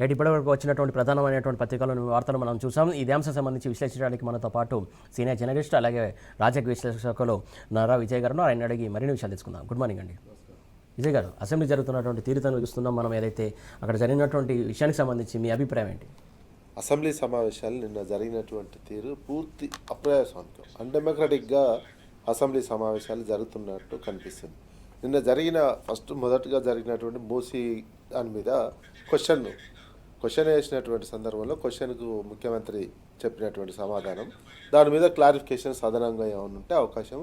Right, ఇప్పటివరకు వచ్చినటువంటి ప్రధానమైనటువంటి పత్రికలను వార్తలు మనం చూసాం. ఇదే అంశం సంబంధించి విశ్లేషించడానికి మనతో పాటు సీనియర్ జర్నలిస్ట్ అలాగే రాజకీయ విశ్లేషకులు నారా విజయ్ గారు ఆయన అడిగి మరిన్ని విషయాలు తెలుసుకుందాం. గుడ్ మార్నింగ్ అండి విజయ్ గారు. అసెంబ్లీ జరుగుతున్నటువంటి తీరుతను చూస్తున్నాం మనం. ఏదైతే అక్కడ జరిగినటువంటి విషయానికి సంబంధించి మీ అభిప్రాయం ఏంటి? అసెంబ్లీ సమావేశాలు నిన్న జరిగినటువంటి తీరు పూర్తి అప్రజాస్వామికం, అన్డెమోక్రటిక్గా అసెంబ్లీ సమావేశాలు జరుగుతున్నట్టు కనిపిస్తుంది. నిన్న మొదటగా జరిగినటువంటి మూసీ దాని మీద క్వశ్చన్ వేసినటువంటి సందర్భంలో క్వశ్చన్కు ముఖ్యమంత్రి చెప్పినటువంటి సమాధానం, దాని మీద క్లారిఫికేషన్స్ అదనంగా ఏమైనా ఉంటే అవకాశం.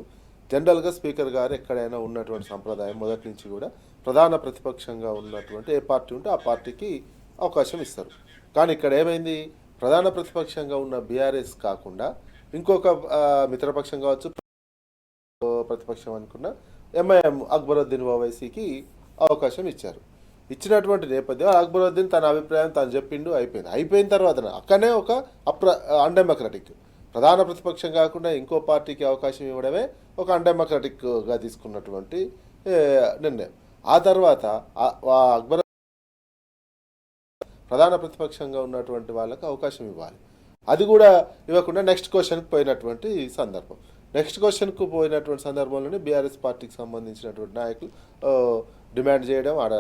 జనరల్గా స్పీకర్ గారు ఎక్కడైనా ఉన్నటువంటి సంప్రదాయం మొదటి నుంచి కూడా ప్రధాన ప్రతిపక్షంగా ఉన్నటువంటి ఏ పార్టీ ఉంటే ఆ పార్టీకి అవకాశం ఇస్తారు. కానీ ఇక్కడ ఏమైంది, ప్రధాన ప్రతిపక్షంగా ఉన్న బీఆర్ఎస్ కాకుండా ఇంకొక మిత్రపక్షం కావచ్చు, ప్రతిపక్షం అనుకున్న ఎంఐఎం అక్బరుద్దీన్ ఓవైసీకి అవకాశం ఇచ్చారు. ఇచ్చినటువంటి నేపథ్యం అక్బరుద్దీన్ తన అభిప్రాయం తాను చెప్పిండు, అయిపోయిన తర్వాత అక్కడనే ఒక అన్డెమోక్రటిక్, ప్రధాన ప్రతిపక్షం కాకుండా ఇంకో పార్టీకి అవకాశం ఇవ్వడమే ఒక అన్డెమోక్రటిక్గా తీసుకున్నటువంటి నిర్ణయం. ఆ తర్వాత అక్బర్ ప్రధాన ప్రతిపక్షంగా ఉన్నటువంటి వాళ్ళకి అవకాశం ఇవ్వాలి, అది కూడా ఇవ్వకుండా నెక్స్ట్ క్వశ్చన్కి పోయినటువంటి సందర్భం. నెక్స్ట్ క్వశ్చన్కు పోయినటువంటి సందర్భంలోనే బీఆర్ఎస్ పార్టీకి సంబంధించినటువంటి నాయకులు డిమాండ్ చేయడం, ఆడ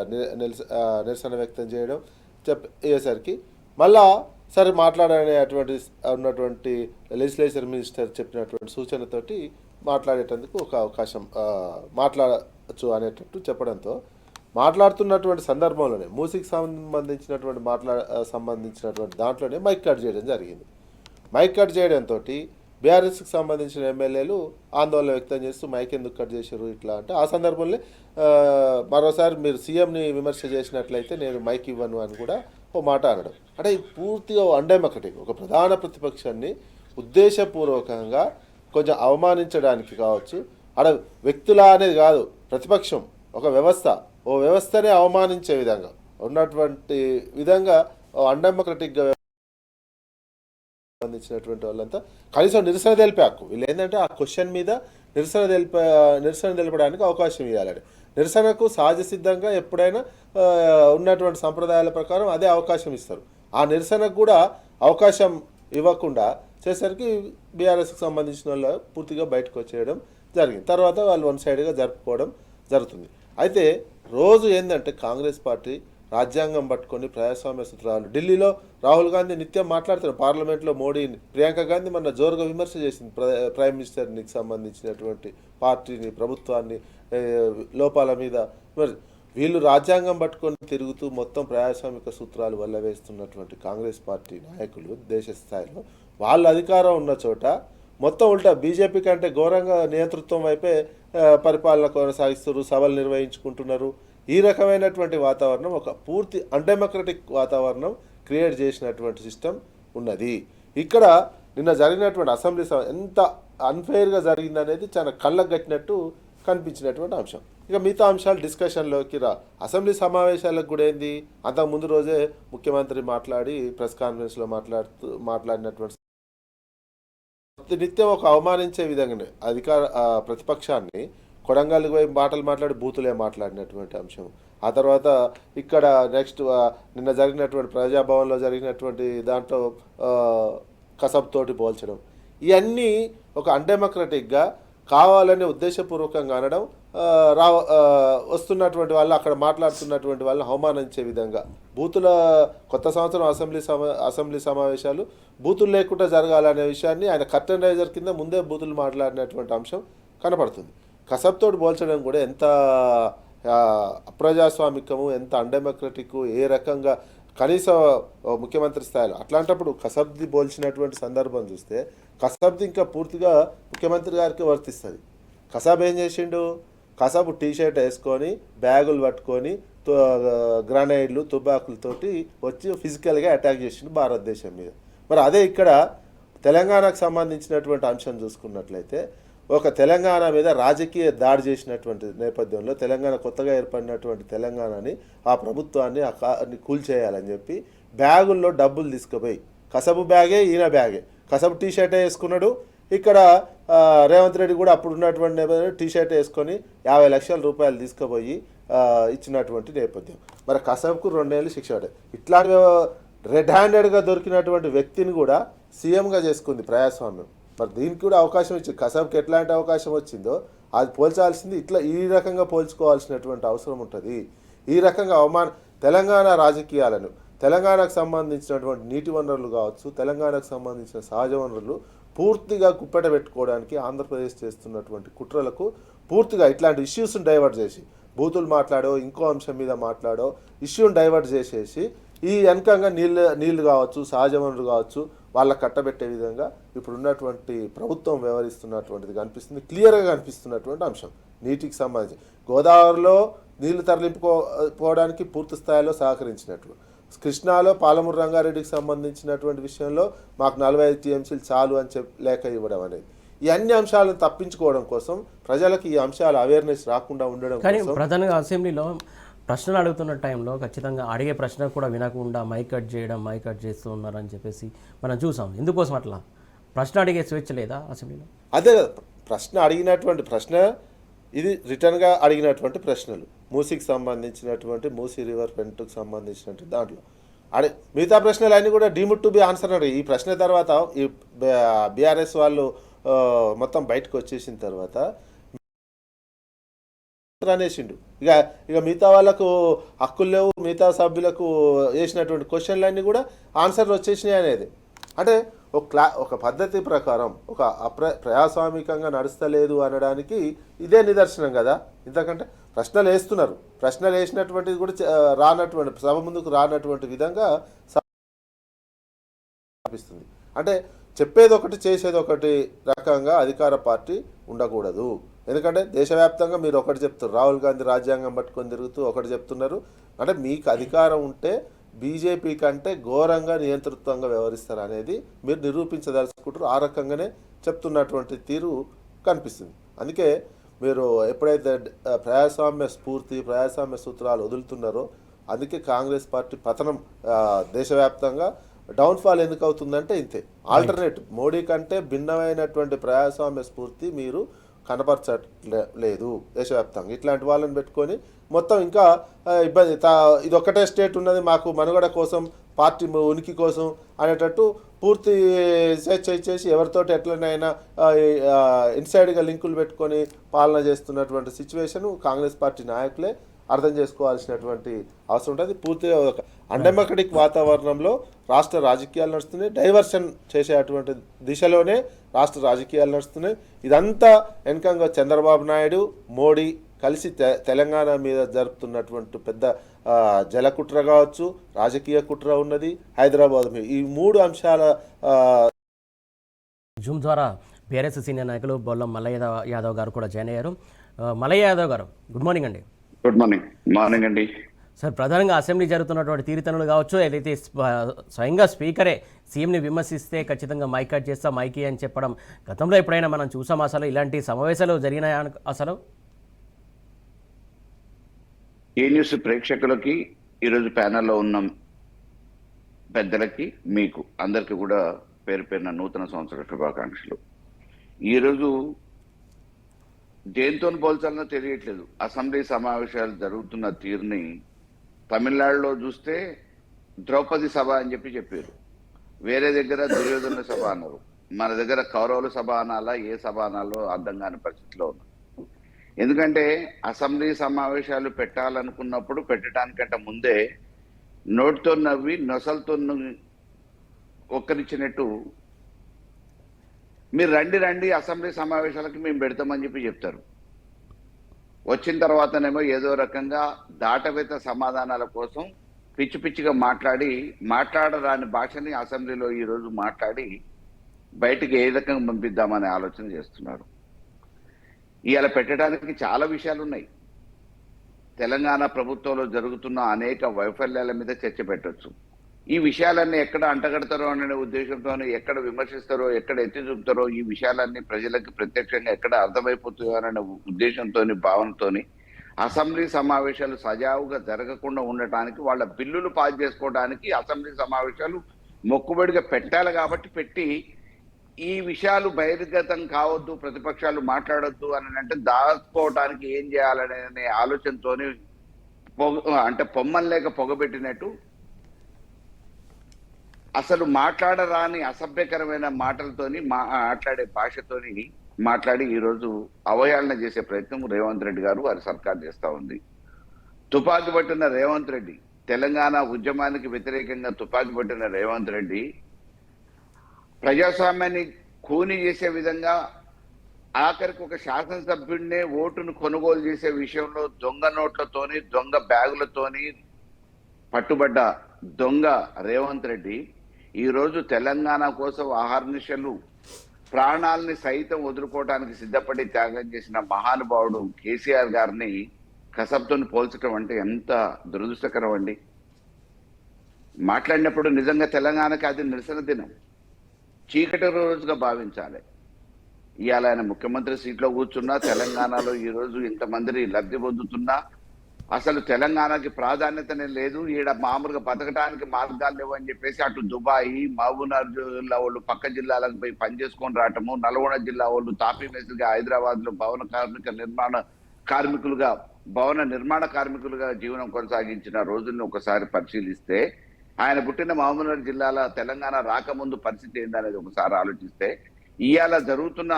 నిరసన వ్యక్తం చేయడం అయ్యేసరికి మళ్ళా సరే మాట్లాడనేటువంటి ఉన్నటువంటి లెజిస్లేచర్ మినిస్టర్ చెప్పినటువంటి సూచనతోటి మాట్లాడేటందుకు ఒక అవకాశం మాట్లాడచ్చు అనేటట్టు చెప్పడంతో మాట్లాడుతున్నటువంటి సందర్భంలోనే మూసీకి సంబంధించినటువంటి దాంట్లోనే మైక్ కట్ చేయడం జరిగింది. మైక్ కట్ చేయడంతో బీఆర్ఎస్కి సంబంధించిన ఎమ్మెల్యేలు ఆందోళన వ్యక్తం చేస్తూ మైక్ ఎందుకు కట్ చేశారు ఇట్లా అంటే, ఆ సందర్భంలో మరోసారి మీరు సీఎంని విమర్శ చేసినట్లయితే నేను మైక్ ఇవ్వను అని కూడా ఓ మాట అనడం. అంటే ఇది పూర్తిగా అన్డెమోక్రటిక్, ఒక ప్రధాన ప్రతిపక్షాన్ని ఉద్దేశపూర్వకంగా కొంచెం అవమానించడానికి కావచ్చు, అక్కడ వ్యక్తుల అనేది కాదు, ప్రతిపక్షం ఒక వ్యవస్థ, ఓ వ్యవస్థనే అవమానించే విధంగా ఉన్నటువంటి విధంగా అన్డెమోక్రటిక్గా సంబంధించినటువంటి వాళ్ళంతా కనీసం నిరసన తెలిపే హక్కు, వీళ్ళు ఏంటంటే ఆ క్వశ్చన్ మీద నిరసన తెలపడానికి అవకాశం ఇవ్వాలని, నిరసనకు సహజ సిద్ధంగా ఎప్పుడైనా ఉన్నటువంటి సంప్రదాయాల ప్రకారం అదే అవకాశం ఇస్తారు. ఆ నిరసనకు కూడా అవకాశం ఇవ్వకుండా చేసరికి బీఆర్ఎస్కి సంబంధించిన వాళ్ళు పూర్తిగా బయటకు వచ్చేయడం జరిగింది. తర్వాత వాళ్ళు వన్ సైడ్గా జరుపుకోవడం జరుగుతుంది. అయితే రోజు ఏంటంటే కాంగ్రెస్ పార్టీ రాజ్యాంగం పట్టుకొని ప్రజాస్వామ్య సూత్రాలు, ఢిల్లీలో రాహుల్ గాంధీ నిత్యం మాట్లాడుతున్నారు, పార్లమెంట్లో మోడీని, ప్రియాంక గాంధీ మొన్న జోరుగా విమర్శ చేసింది ప్రైమ్ మినిస్టర్కి సంబంధించినటువంటి పార్టీని, ప్రభుత్వాన్ని, లోపాల మీద. మరి వీళ్ళు రాజ్యాంగం పట్టుకొని తిరుగుతూ మొత్తం ప్రజాస్వామిక సూత్రాలు వల్ల వేస్తున్నటువంటి కాంగ్రెస్ పార్టీ నాయకులు దేశ స్థాయిలో వాళ్ళ అధికారం ఉన్న చోట మొత్తం ఉల్టా బీజేపీ కంటే ఘోరంగా నియంతృత్వం వైపే పరిపాలన కొనసాగిస్తున్నారు, సభలు నిర్వహించుకుంటున్నారు. ఈ రకమైనటువంటి వాతావరణం, ఒక పూర్తి అన్డెమోక్రటిక్ వాతావరణం క్రియేట్ చేసినటువంటి సిస్టమ్ ఉన్నది. ఇక్కడ నిన్న జరిగినటువంటి అసెంబ్లీ ఎంత అన్ఫెయిర్గా జరిగిందనేది చాలా కళ్ళకు కట్టినట్టు కనిపించినటువంటి అంశం. ఇక మిగతా అంశాలు డిస్కషన్లోకి అసెంబ్లీ సమావేశాలకు కూడా ఏంది, అంతకుముందు రోజే ముఖ్యమంత్రి మాట్లాడి ప్రెస్ కాన్ఫరెన్స్లో మాట్లాడినటువంటి నిత్యం ఒక అవమానించే విధంగానే ప్రతిపక్షాన్ని కొడంగల్కి పోయి మాటలు మాట్లాడి బూతులే మాట్లాడినటువంటి అంశం. ఆ తర్వాత ఇక్కడ నెక్స్ట్ నిన్న జరిగినటువంటి ప్రజాభవన్లో జరిగినటువంటి దాంట్లో కసబ్ తోటి పోల్చడం, ఇవన్నీ ఒక అన్డెమోక్రటిక్గా కావాలని ఉద్దేశపూర్వకంగా అనడం, వస్తున్నటువంటి వాళ్ళు అక్కడ మాట్లాడుతున్నటువంటి వాళ్ళని అవమానించే విధంగా బూతుల కొత్త సంవత్సరం అసెంబ్లీ సమావేశాలు బూతులు లేకుండా జరగాలనే విషయాన్ని ఆయన కర్టన్ రైజర్ కింద ముందే బూతులు మాట్లాడినటువంటి అంశం కనపడుతుంది. కసబ్తోటి పోల్చడం కూడా ఎంత అప్రజాస్వామికము, ఎంత అన్డెమోక్రటిక్, ఏ రకంగా కనీసం ముఖ్యమంత్రి స్థాయిలో. అట్లాంటప్పుడు కసబ్ది పోల్చినటువంటి సందర్భం చూస్తే కసబ్ది ఇంకా పూర్తిగా ముఖ్యమంత్రి గారికి వర్తిస్తుంది. కసాబ్ ఏం చేసిండు, కసాబ్ టీషర్ట్ వేసుకొని బ్యాగులు పట్టుకొని గ్రనైడ్లు తుపాకులతోటి వచ్చి ఫిజికల్గా అటాక్ చేసిండు భారతదేశం మీద. మరి అదే ఇక్కడ తెలంగాణకు సంబంధించినటువంటి అంశం చూసుకున్నట్లయితే ఒక తెలంగాణ మీద రాజకీయ దాడి చేసినటువంటి నేపథ్యంలో తెలంగాణ కొత్తగా ఏర్పడినటువంటి తెలంగాణని, ఆ ప్రభుత్వాన్ని కూల్చేయాలని చెప్పి బ్యాగుల్లో డబ్బులు తీసుకుపోయి, కసబు బ్యాగే ఈయన బ్యాగే, కసబు టీషర్టే వేసుకున్నాడు. ఇక్కడ రేవంత్ రెడ్డి కూడా అప్పుడు ఉన్నటువంటి టీషర్ట్ వేసుకొని 50 లక్షల రూపాయలు తీసుకుపోయి ఇచ్చినటువంటి నేపథ్యం. మరి కసబ్కు 2 ఏళ్ళు శిక్ష పడ్డాయి. ఇట్లాంటి రెడ్ హ్యాండెడ్గా దొరికినటువంటి వ్యక్తిని కూడా సీఎంగా చేసుకుంది ప్రజాస్వామ్యం. మరి దీనికి కూడా అవకాశం ఇచ్చింది. కసబ్కి ఎట్లాంటి అవకాశం వచ్చిందో అది పోల్చాల్సింది ఇట్లా ఈ రకంగా పోల్చుకోవాల్సినటువంటి అవసరం ఉంటుంది. ఈ రకంగా తెలంగాణ రాజకీయాలను, తెలంగాణకు సంబంధించినటువంటి నీటి వనరులు కావచ్చు, తెలంగాణకు సంబంధించిన సహజ వనరులు పూర్తిగా కుప్పెట పెట్టుకోవడానికి ఆంధ్రప్రదేశ్ చేస్తున్నటువంటి కుట్రలకు పూర్తిగా ఇట్లాంటి ఇష్యూస్ని డైవర్ట్ చేసి, బూతులు మాట్లాడో ఇంకో అంశం మీద మాట్లాడో ఇష్యూని డైవర్ట్ చేసేసి ఈ వెనకంగా నీళ్లు కావచ్చు, సహజ వనరులు కావచ్చు వాళ్ళకు కట్టబెట్టే విధంగా ఇప్పుడు ఉన్నటువంటి ప్రభుత్వం వ్యవహరిస్తున్నటువంటిది కనిపిస్తుంది. క్లియర్గా కనిపిస్తున్నటువంటి అంశం నీటికి సంబంధించి. గోదావరిలో నీళ్లు తరలింపుకోవడానికి పూర్తి స్థాయిలో సహకరించినట్లు, కృష్ణాలో పాలమూరు రంగారెడ్డికి సంబంధించినటువంటి విషయంలో మాకు 45 టీఎంసీలు చాలు అని లేఖ ఇవ్వడం అనేది, ఈ అన్ని అంశాలను తప్పించుకోవడం కోసం, ప్రజలకు ఈ అంశాల అవేర్నెస్ రాకుండా ఉండడం కానీ కోసం ప్రధానంగా అసెంబ్లీలో ప్రశ్నలు అడుగుతున్న టైంలో ఖచ్చితంగా అడిగే ప్రశ్న కూడా వినకుండా మైక్ కట్ చేస్తూ ఉన్నారని చెప్పేసి మనం చూసాం. ఎందుకోసం అట్లా ప్రశ్న అడిగే స్వేచ్ఛ లేదా అసెంబ్లీలో? అదే ప్రశ్న అడిగినటువంటి ప్రశ్న ఇది రిటర్న్గా అడిగినటువంటి ప్రశ్నలు, మూసీకి సంబంధించినటువంటి మూసీ రివర్ ఫ్రంట్కి సంబంధించినటువంటి దాంట్లో మిగతా ప్రశ్నలు అన్నీ కూడా డీమ్డ్ టు బి ఆన్సర్ అడిగి, ఈ ప్రశ్న తర్వాత ఈ బీఆర్ఎస్ వాళ్ళు మొత్తం బయటకు వచ్చేసిన తర్వాత అనేసిండు. ఇక మిగతా వాళ్ళకు హక్కులు లేవు, మిగతా సభ్యులకు వేసినటువంటి క్వశ్చన్లన్నీ కూడా ఆన్సర్లు వచ్చేసినాయి అనేది. అంటే ఒక పద్ధతి ప్రకారం ఒక ప్రజాస్వామికంగా నడుస్తలేదు అనడానికి ఇదే నిదర్శనం కదా. ఇంతకంటే ప్రశ్నలు వేస్తున్నారు, ప్రశ్నలు వేసినటువంటిది కూడా రానటువంటి సభ ముందుకు రానటువంటి విధంగా అనిపిస్తుంది. అంటే చెప్పేది ఒకటి చేసేది ఒకటి రకంగా అధికార పార్టీ ఉండకూడదు. ఎందుకంటే దేశవ్యాప్తంగా మీరు ఒకటి చెప్తారు, రాహుల్ గాంధీ రాజ్యాంగం పట్టుకొని తిరుగుతూ ఒకటి చెప్తున్నారు. అంటే మీకు అధికారం ఉంటే బీజేపీ కంటే ఘోరంగా నియంతృత్వంగా వ్యవహరిస్తారు అనేది మీరు నిరూపించదలుచుకుంటారు. ఆ రకంగానే చెప్తున్నటువంటి తీరు కనిపిస్తుంది. అందుకే మీరు ఎప్పుడైతే ప్రజాస్వామ్య స్ఫూర్తి, ప్రజాస్వామ్య సూత్రాలు వదులుతున్నారో అందుకే కాంగ్రెస్ పార్టీ పతనం దేశవ్యాప్తంగా డౌన్ఫాల్ ఎందుకు అవుతుందంటే ఇంతే. ఆల్టర్నేటివ్ మోడీ కంటే భిన్నమైనటువంటి ప్రజాస్వామ్య స్ఫూర్తి మీరు కనపరచలేదు దేశవ్యాప్తంగా. ఇట్లాంటి వాళ్ళని పెట్టుకొని మొత్తం ఇంకా ఇబ్బంది, ఇది ఒక్కటే స్టేట్ ఉన్నది మాకు మనుగడ కోసం, పార్టీ ఉనికి కోసం అనేటట్టు పూర్తి స్వేచ్ఛ ఇచ్చేసి ఎవరితోటి ఎట్లనైనా ఇన్సైడ్గా లింకులు పెట్టుకొని పాలన చేస్తున్నటువంటి సిచ్యువేషన్ కాంగ్రెస్ పార్టీ నాయకులే అర్థం చేసుకోవాల్సినటువంటి అవసరం ఉంటుంది. పూర్తిగా ఒక అన్డెమోక్రటిక్ వాతావరణంలో రాష్ట్ర రాజకీయాలు నడుస్తున్నాయి, డైవర్షన్ చేసేటువంటి దిశలోనే రాష్ట్ర రాజకీయాలు నడుస్తున్నాయి. ఇదంతా వెనకంగా చంద్రబాబు నాయుడు, మోడీ కలిసి తెలంగాణ మీద జరుపుతున్నటువంటి పెద్ద జలకుట్ర కావచ్చు, రాజకీయ కుట్ర ఉన్నది హైదరాబాద్ మీద. ఈ 3 అంశాల జూమ్ ద్వారా బీఆర్ఎస్ సీనియర్ నాయకులు బొల్లం మల్లయ్య యాదవ్ గారు కూడా జాయిన్ అయ్యారు. మల్లయ్య యాదవ్ గారు, గుడ్ మార్నింగ్ అండి. Good morning. మార్నింగ్ అండి. సార్, ప్రధానంగా అసెంబ్లీ జరుగుతున్నటువంటి తీరుతనులు కావచ్చు, ఏదైతే స్వయంగా స్పీకరే సీఎంని విమర్శిస్తే ఖచ్చితంగా మైక్ కట్ చేస్తా, మైకి అని చెప్పడం గతంలో ఎప్పుడైనా మనం చూసాం? అసలు ఇలాంటి సమావేశాలు జరిగినాయా? అసలు ఏ న్యూస్ ప్రేక్షకులకి, ఈరోజు ప్యానెల్లో ఉన్న పెద్దలకి, మీకు అందరికీ కూడా పేరు పేరున నూతన సంవత్సర శుభాకాంక్షలు. ఈరోజు దేంతో పోల్చాలనో తెలియట్లేదు. అసెంబ్లీ సమావేశాలు జరుగుతున్న తీరుని తమిళనాడులో చూస్తే ద్రౌపది సభ అని చెప్పారు, వేరే దగ్గర దుర్యోధన సభ అన్నారు, మన దగ్గర కౌరవుల సభ అనాలా, ఏ సభ అనాలో అర్థం కాని పరిస్థితిలో ఉన్నారు. ఎందుకంటే అసెంబ్లీ సమావేశాలు పెట్టాలనుకున్నప్పుడు పెట్టడానికంటే ముందే నోటితో నవ్వి నొసలతో ఒక్కరిచ్చినట్టు మీరు రండి అసెంబ్లీ సమావేశాలకి మేము పెడతామని చెప్తారు. వచ్చిన తర్వాతనేమో ఏదో రకంగా దాటవేత సమాధానాల కోసం పిచ్చి పిచ్చిగా మాట్లాడరాని భాషని అసెంబ్లీలో ఈరోజు మాట్లాడి బయటికి ఏ రకంగా పంపిద్దామనే ఆలోచన చేస్తున్నారు. ఇవాళ పెట్టడానికి చాలా విషయాలు ఉన్నాయి. తెలంగాణ ప్రభుత్వంలో జరుగుతున్న అనేక వైఫల్యాల మీద చర్చ పెట్టవచ్చు. ఈ విషయాలన్నీ ఎక్కడ అంటగడతారో అనే ఉద్దేశంతో, ఎక్కడ విమర్శిస్తారో, ఎక్కడ ఎత్తి చూపుతారో, ఈ విషయాలన్నీ ప్రజలకు ప్రత్యక్షంగా ఎక్కడ అర్థమైపోతాయో అనే ఉద్దేశంతో, భావనతో అసెంబ్లీ సమావేశాలు సజావుగా జరగకుండా ఉండటానికి, వాళ్ళ బిల్లులు పాస్ చేసుకోవడానికి అసెంబ్లీ సమావేశాలు మొక్కుబడిగా పెట్టాలి. కాబట్టి పెట్టి ఈ విషయాలు బహిర్గతం కావద్దు, ప్రతిపక్షాలు మాట్లాడొద్దు అని అంటే దాచుకోవడానికి ఏం చేయాలనే ఆలోచనతోని అంటే పొమ్మని లేక పొగబెట్టినట్టు అసలు మాట్లాడరాని అసభ్యకరమైన మాటలతోని మాట్లాడే భాషతోని మాట్లాడి ఈరోజు అవహేళన చేసే ప్రయత్నం రేవంత్ రెడ్డి గారు వారి సర్కార్ చేస్తా ఉంది. తుపాకీ పట్టిన రేవంత్ రెడ్డి, తెలంగాణ ఉద్యమానికి వ్యతిరేకంగా తుపాకీ పట్టిన రేవంత్ రెడ్డి ప్రజాస్వామ్యాన్ని కూని చేసే విధంగా ఆఖరికి ఒక శాసనసభ్యుడినే ఓటును కొనుగోలు చేసే విషయంలో దొంగ నోట్లతోని దొంగ బ్యాగులతోని పట్టుబడ్డ దొంగ రేవంత్ రెడ్డి ఈరోజు తెలంగాణ కోసం ఆహర్నిశలు ప్రాణాలని సైతం వదులుకోవడానికి సిద్ధపడి త్యాగం చేసిన మహానుభావుడు కేసీఆర్ గారిని కసబ్తో పోల్చడం అంటే ఎంత దురదృష్టకరం అండి. మాట్లాడినప్పుడు నిజంగా తెలంగాణకి అది నిరసన దినం, చీకటి రోజుగా భావించాలి. ఇవాళ ఆయన ముఖ్యమంత్రి సీట్లో కూర్చున్నా, తెలంగాణలో ఈరోజు ఇంతమందిని లబ్ధి పొందుతున్నా, అసలు తెలంగాణకి ప్రాధాన్యతనే లేదు, ఈడ మామూలుగా బతకడానికి మార్గాలు లేవు అని చెప్పేసి అటు దుబాయ్, మహబూబ్నగర్ జిల్లా వాళ్ళు పక్క జిల్లాలకు పోయి పనిచేసుకొని రావటము, నల్గొండ జిల్లా వాళ్ళు తాపీ మేస్త్రిగా హైదరాబాద్ లో భవన నిర్మాణ కార్మికులుగా జీవనం కొనసాగించిన రోజుల్ని ఒకసారి పరిశీలిస్తే, ఆయన పుట్టిన మహబూబ్నగర్ జిల్లాల తెలంగాణ రాకముందు పరిస్థితి ఏందనేది ఒకసారి ఆలోచిస్తే, ఇవాళ జరుగుతున్న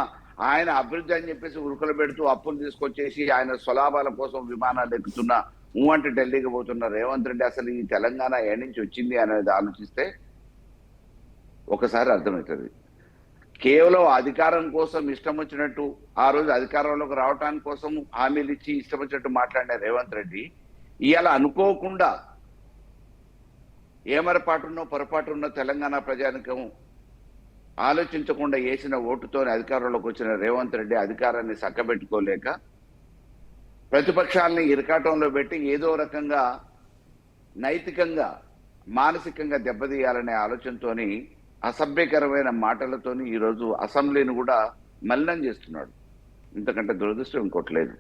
ఆయన అభివృద్ధి అని చెప్పేసి ఉరుకులు పెడుతూ అప్పులు తీసుకొచ్చేసి ఆయన స్వలాభాల కోసం విమానాలు ఎక్కుతున్న అంటే ఢిల్లీకి పోతున్న రేవంత్ రెడ్డి అసలు ఈ తెలంగాణ ఏ నుంచి వచ్చింది అనేది ఆలోచిస్తే ఒకసారి అర్థమవుతుంది. కేవలం అధికారం కోసం ఇష్టం వచ్చినట్టు ఆ రోజు అధికారంలోకి రావడానికి కోసం హామీలు ఇచ్చి ఇష్టం వచ్చినట్టు మాట్లాడిన రేవంత్ రెడ్డి ఇవాళ అనుకోకుండా ఏమరపాటున్నో పొరపాటున్నో తెలంగాణ ప్రజానికం ఆలోచించకుండా వేసిన ఓటుతోనే అధికారంలోకి వచ్చిన రేవంత్ రెడ్డి అధికారాన్ని చక్కబెట్టుకోలేక ప్రతిపక్షాలని ఇరకాటంలో పెట్టి ఏదో రకంగా నైతికంగా మానసికంగా దెబ్బతీయాలనే ఆలోచనతోని అసభ్యకరమైన మాటలతోని ఈరోజు అసెంబ్లీని కూడా మలినం చేస్తున్నాడు. ఇంతకంటే దురదృష్టం ఇంకోట్లేదు.